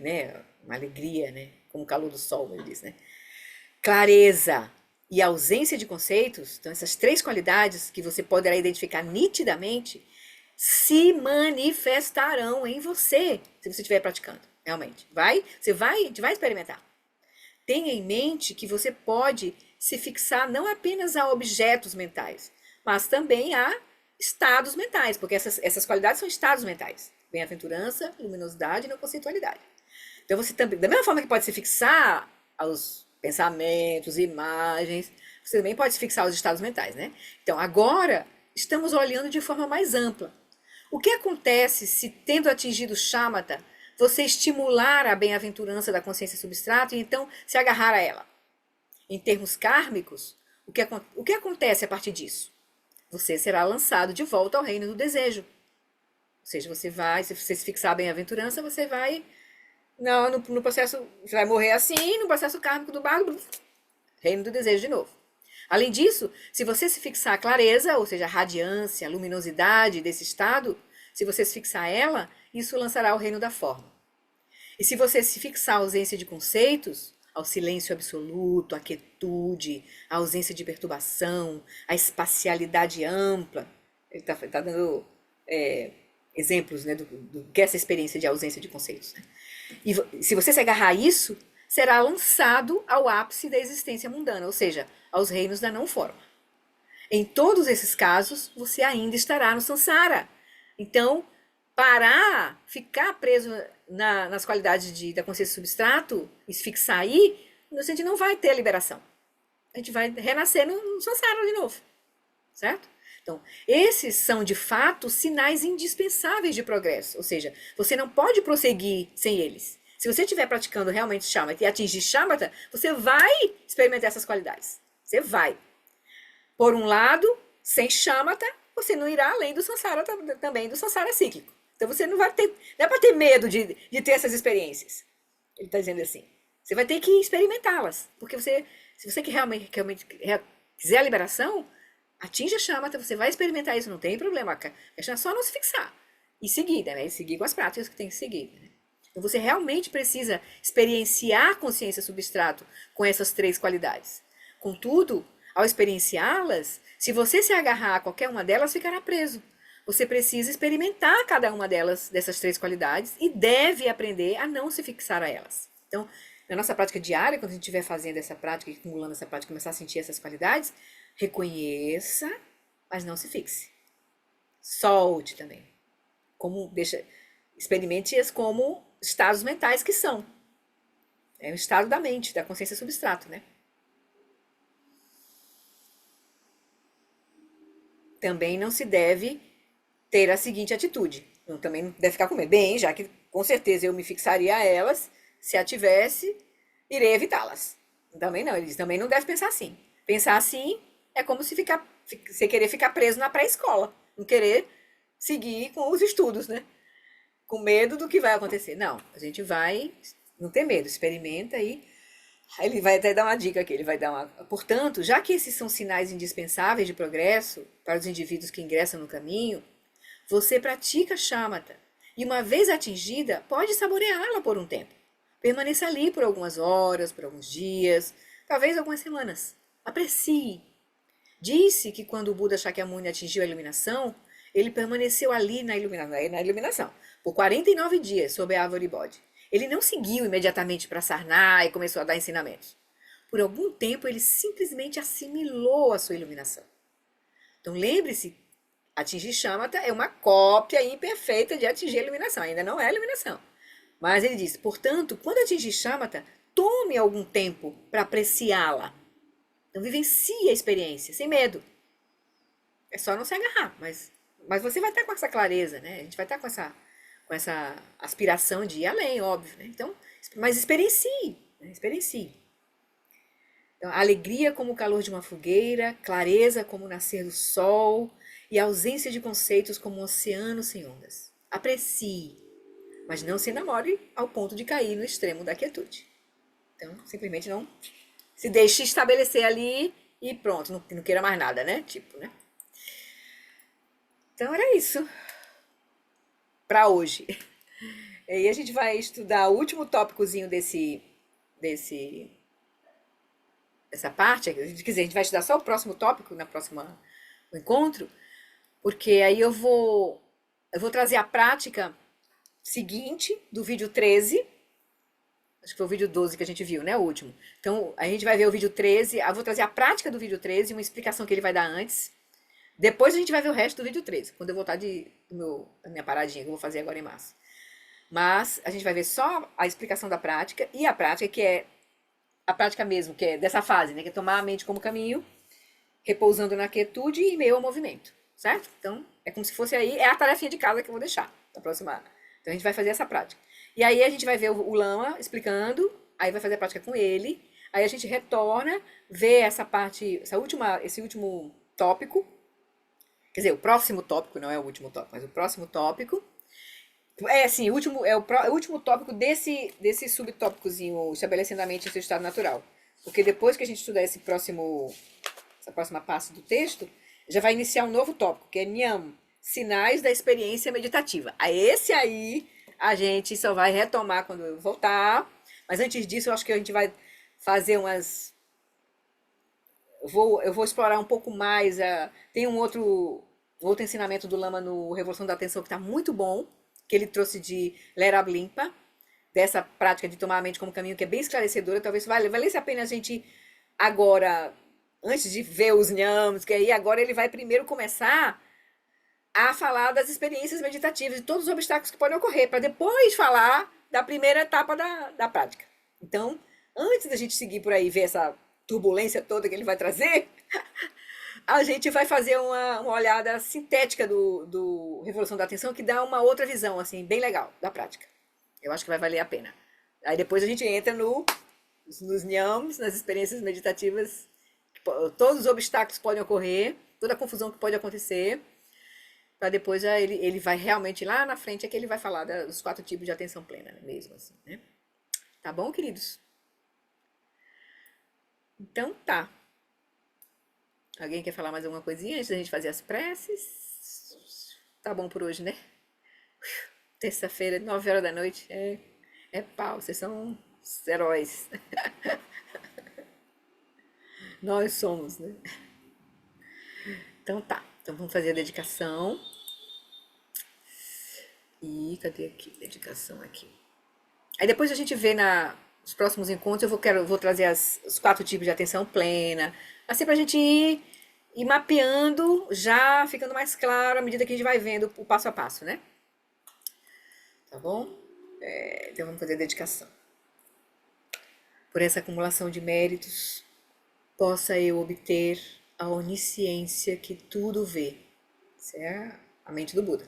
né, uma alegria, né, como o calor do sol, ele diz, né? Clareza e ausência de conceitos. Então, essas 3 qualidades que você poderá identificar nitidamente se manifestarão em você, se você estiver praticando, realmente. Você vai experimentar. Tenha em mente que você pode se fixar não apenas a objetos mentais, mas também a estados mentais, porque essas qualidades são estados mentais. Bem-aventurança, luminosidade e não conceitualidade. Então você também, da mesma forma que pode se fixar aos pensamentos, imagens, você também pode se fixar aos estados mentais, né? Então agora estamos olhando de forma mais ampla. O que acontece se, tendo atingido o shamatha, você estimular a bem-aventurança da consciência substrato e então se agarrar a ela? Em termos kármicos, o que acontece a partir disso? Você será lançado de volta ao reino do desejo. Ou seja, se você se fixar a bem-aventurança, você vai no processo, você vai morrer assim, no processo kármico do bardo, reino do desejo de novo. Além disso, se você se fixar a clareza, ou seja, a radiância, a luminosidade desse estado, se você se fixar ela, isso lançará o reino da forma. E se você se fixar a ausência de conceitos, ao silêncio absoluto, à quietude, à ausência de perturbação, à espacialidade ampla, ele está dando exemplos, né, do que é essa experiência de ausência de conceitos. Né? E se você se agarrar a isso, será lançado ao ápice da existência mundana, ou seja, aos reinos da não-forma. Em todos esses casos, você ainda estará no samsara. Então, ficar preso nas qualidades da consciência substrato e se fixar aí, a gente não vai ter a liberação. A gente vai renascer no samsara de novo, certo? Então, esses são, de fato, sinais indispensáveis de progresso. Ou seja, você não pode prosseguir sem eles. Se você estiver praticando realmente shamatha e atingir shamatha, você vai experimentar essas qualidades. Você vai. Por um lado, sem shamatha, você não irá além do samsara também, do samsara cíclico. Então você não vai ter, não é para ter medo de ter essas experiências. Ele está dizendo assim. Você vai ter que experimentá-las. Porque se você que realmente quiser a liberação, atinja shamatha, você vai experimentar isso, não tem problema. É só não se fixar. E seguir, né? E seguir com as práticas que tem que seguir. Né? Então você realmente precisa experienciar a consciência substrato com essas 3 qualidades. Contudo, ao experienciá-las, se você se agarrar a qualquer uma delas, ficará preso. Você precisa experimentar cada uma dessas 3 qualidades e deve aprender a não se fixar a elas. Então, na nossa prática diária, quando a gente estiver fazendo essa prática, acumulando essa prática, começar a sentir essas qualidades, reconheça, mas não se fixe. Solte também. Experimente-as como estados mentais que são. É um estado da mente, da consciência substrato, né? Também não se deve ter a seguinte atitude. Também não deve ficar com medo. Bem, já que com certeza eu me fixaria a elas, se a tivesse, irei evitá-las. Também não, ele diz, também não deve pensar assim. Pensar assim é como se você querer ficar preso na pré-escola, não querer seguir com os estudos, né? Com medo do que vai acontecer. Não, a gente vai, não ter medo, experimenta aí. Ele vai até dar uma dica aqui, ele vai dar uma... Portanto, já que esses são sinais indispensáveis de progresso para os indivíduos que ingressam no caminho, você pratica shamatha e uma vez atingida, pode saboreá-la por um tempo. Permaneça ali por algumas horas, por alguns dias, talvez algumas semanas. Aprecie. Disse que quando o Buda Shakyamuni atingiu a iluminação, ele permaneceu ali na iluminação por 49 dias sob a árvore Bodhi. Ele não seguiu imediatamente para Sarna e começou a dar ensinamentos. Por algum tempo, ele simplesmente assimilou a sua iluminação. Então, lembre-se, atingir shamatha é uma cópia imperfeita de atingir a iluminação. Ainda não é a iluminação. Mas ele diz, portanto, quando atingir shamatha, tome algum tempo para apreciá-la. Então, vivencie a experiência, sem medo. É só não se agarrar, mas você vai estar com essa clareza, né? A gente vai estar com essa aspiração de ir além, óbvio, né? Então, mas experiencie, né? Experiencie. Então, alegria como o calor de uma fogueira, clareza como o nascer do sol e ausência de conceitos como um oceano sem ondas. Aprecie, mas não se enamore ao ponto de cair no extremo da quietude. Então, simplesmente não se deixe estabelecer ali e pronto, não queira mais nada, né? Tipo, né? Então, era isso para hoje. E aí a gente vai estudar o último tópicozinho dessa parte. Quer dizer, a gente vai estudar só o próximo tópico no encontro, porque aí eu vou trazer a prática seguinte do vídeo 13. Acho que foi o vídeo 12 que a gente viu, né? O último. Então, a gente vai ver o vídeo 13. Eu vou trazer a prática do vídeo 13, uma explicação que ele vai dar antes. Depois a gente vai ver o resto do vídeo 13, quando eu voltar da minha paradinha, que eu vou fazer agora em março. Mas a gente vai ver só a explicação da prática e a prática, que é a prática mesmo, que é dessa fase, né? Que é tomar a mente como caminho, repousando na quietude e em meio ao movimento, certo? Então, é como se fosse aí, é a tarefinha de casa que eu vou deixar na próxima. Então, a gente vai fazer essa prática. E aí, a gente vai ver o Lama explicando, aí vai fazer a prática com ele, aí a gente retorna, vê essa parte, esse último tópico, quer dizer, o próximo tópico, não é o último tópico, mas o próximo tópico. É assim, o último tópico desse subtópicozinho, estabelecendo a mente em seu estado natural. Porque depois que a gente estudar essa próxima parte do texto, já vai iniciar um novo tópico, que é Nyam, sinais da experiência meditativa. A esse aí a gente só vai retomar quando eu voltar. Mas antes disso, eu acho que a gente vai fazer umas. Eu vou explorar um pouco mais. Tem um outro ensinamento do Lama no Revolução da Atenção que está muito bom, que ele trouxe de Lera Limpa, dessa prática de tomar a mente como caminho, que é bem esclarecedora. Talvez valesse a pena a gente agora, antes de ver os nhams, que aí agora ele vai primeiro começar a falar das experiências meditativas e todos os obstáculos que podem ocorrer, para depois falar da primeira etapa da prática. Então, antes da gente seguir por aí e ver essa turbulência toda que ele vai trazer, a gente vai fazer uma olhada sintética do Revolução da Atenção, que dá uma outra visão, assim, bem legal da prática. Eu acho que vai valer a pena. Aí depois a gente entra nos nyams, nas experiências meditativas, todos os obstáculos que podem ocorrer, toda a confusão que pode acontecer, para depois ele vai realmente, lá na frente, é que ele vai falar dos 4 tipos de atenção plena, mesmo assim, né? Tá bom, queridos? Então tá. Alguém quer falar mais alguma coisinha antes da gente fazer as preces? Tá bom por hoje, né? Terça-feira, 9 horas da noite. É pau, vocês são os heróis. Nós somos, né? Então tá. Então vamos fazer a dedicação. E cadê aqui? Dedicação aqui. Aí depois a gente vê nos próximos encontros, eu vou trazer os 4 tipos de atenção plena. Assim pra gente ir mapeando, já ficando mais claro à medida que a gente vai vendo o passo a passo, né? Tá bom? Então vamos fazer a dedicação. Por essa acumulação de méritos, possa eu obter a onisciência que tudo vê. Essa é a mente do Buda.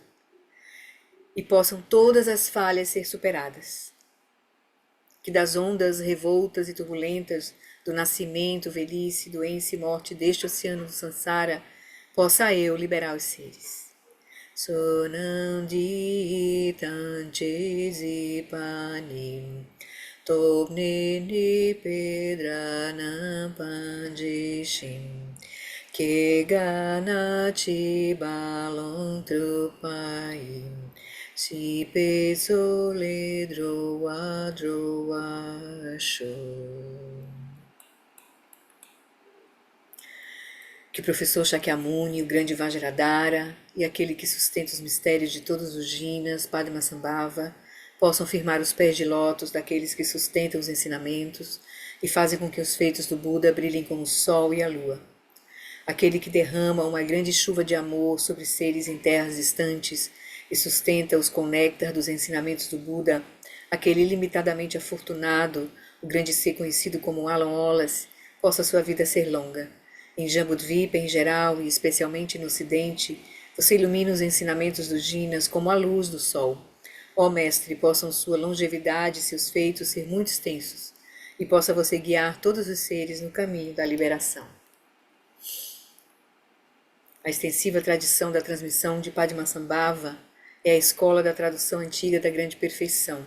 E possam todas as falhas ser superadas. Que das ondas revoltas e turbulentas do nascimento, velhice, doença e morte deste oceano do Sansara, possa eu liberar os seres. Sonandi tanche panim topne pedranam panjishim que ganachi balon trupaim si pesole droa show. Que o professor Shakyamuni, o grande Vajradhara e aquele que sustenta os mistérios de todos os jinas, Padmasambhava, possam firmar os pés de lótus daqueles que sustentam os ensinamentos e fazem com que os feitos do Buda brilhem como o sol e a lua. Aquele que derrama uma grande chuva de amor sobre seres em terras distantes e sustenta-os com o néctar dos ensinamentos do Buda, aquele ilimitadamente afortunado, o grande ser conhecido como Alan Wallace, possa sua vida ser longa. Em Jambudvipa em geral e especialmente no Ocidente, você ilumina os ensinamentos dos jinas como a luz do sol. Ó Mestre, possam sua longevidade e seus feitos ser muito extensos, e possa você guiar todos os seres no caminho da liberação. A extensiva tradição da transmissão de Padmasambhava é a escola da tradução antiga da grande perfeição.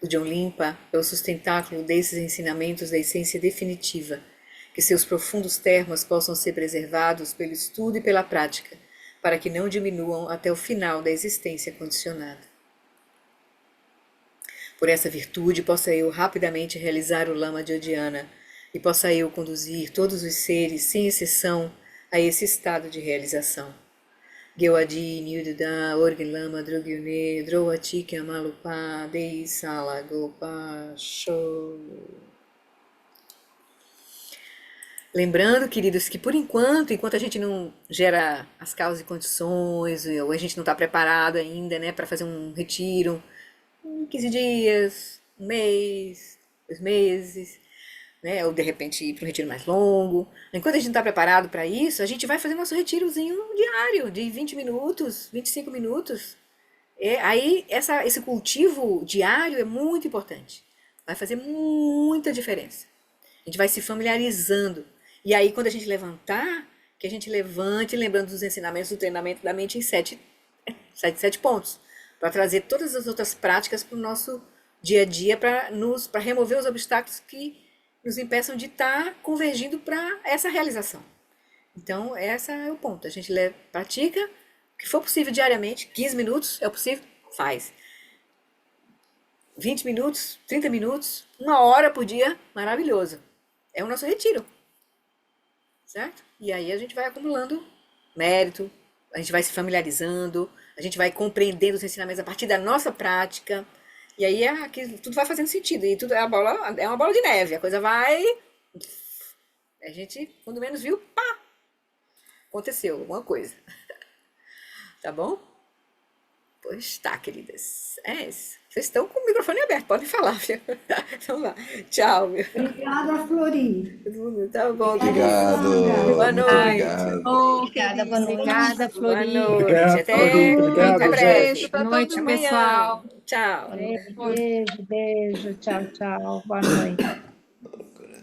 O John Limpa é o sustentáculo desses ensinamentos da essência definitiva, que seus profundos termos possam ser preservados pelo estudo e pela prática, para que não diminuam até o final da existência condicionada. Por essa virtude, possa eu rapidamente realizar o Lama de Odiana e possa eu conduzir todos os seres, sem exceção, a esse estado de realização. Gewadi, Nyududa, Orgin Lama, Drugyune, Droati, Kamalupa, Dei Sala, Gopa, Show. Lembrando, queridos, que por enquanto a gente não gera as causas e condições, ou a gente não está preparado ainda, né, para fazer um retiro, 15 dias, um mês, 2 meses, né, ou de repente ir para um retiro mais longo. Enquanto a gente não está preparado para isso, a gente vai fazer nosso retirozinho diário, de 20 minutos, 25 minutos. Aí esse cultivo diário é muito importante, vai fazer muita diferença. A gente vai se familiarizando. E aí, quando a gente levantar, que a gente levante, lembrando dos ensinamentos do treinamento da mente em sete pontos, para trazer todas as outras práticas para o nosso dia a dia, para remover os obstáculos que nos impeçam de estar convergindo para essa realização. Então, esse é o ponto. A gente pratica o que for possível diariamente, 15 minutos é o possível, faz. 20 minutos, 30 minutos, 1 hora por dia, maravilhoso. É o nosso retiro, certo? E aí a gente vai acumulando mérito, a gente vai se familiarizando, a gente vai compreendendo os ensinamentos a partir da nossa prática, e aí tudo vai fazendo sentido, e tudo é uma bola de neve, a coisa vai... A gente, quando menos viu, pá! Aconteceu alguma coisa. Tá bom? Pois tá, queridas. É isso. Vocês estão com o microfone aberto, podem falar, viu? Então lá. Tchau, meu. Obrigada, Flori. Tá bom, Obrigado, boa muito noite. obrigado. Obrigada, boa noite. Obrigada, Boa Flori. noite. Obrigado, Até, Flori. Obrigado, até breve. gente. Boa noite, Amanhã. pessoal. Tchau. Beijo, beijo. Tchau, tchau. Boa noite.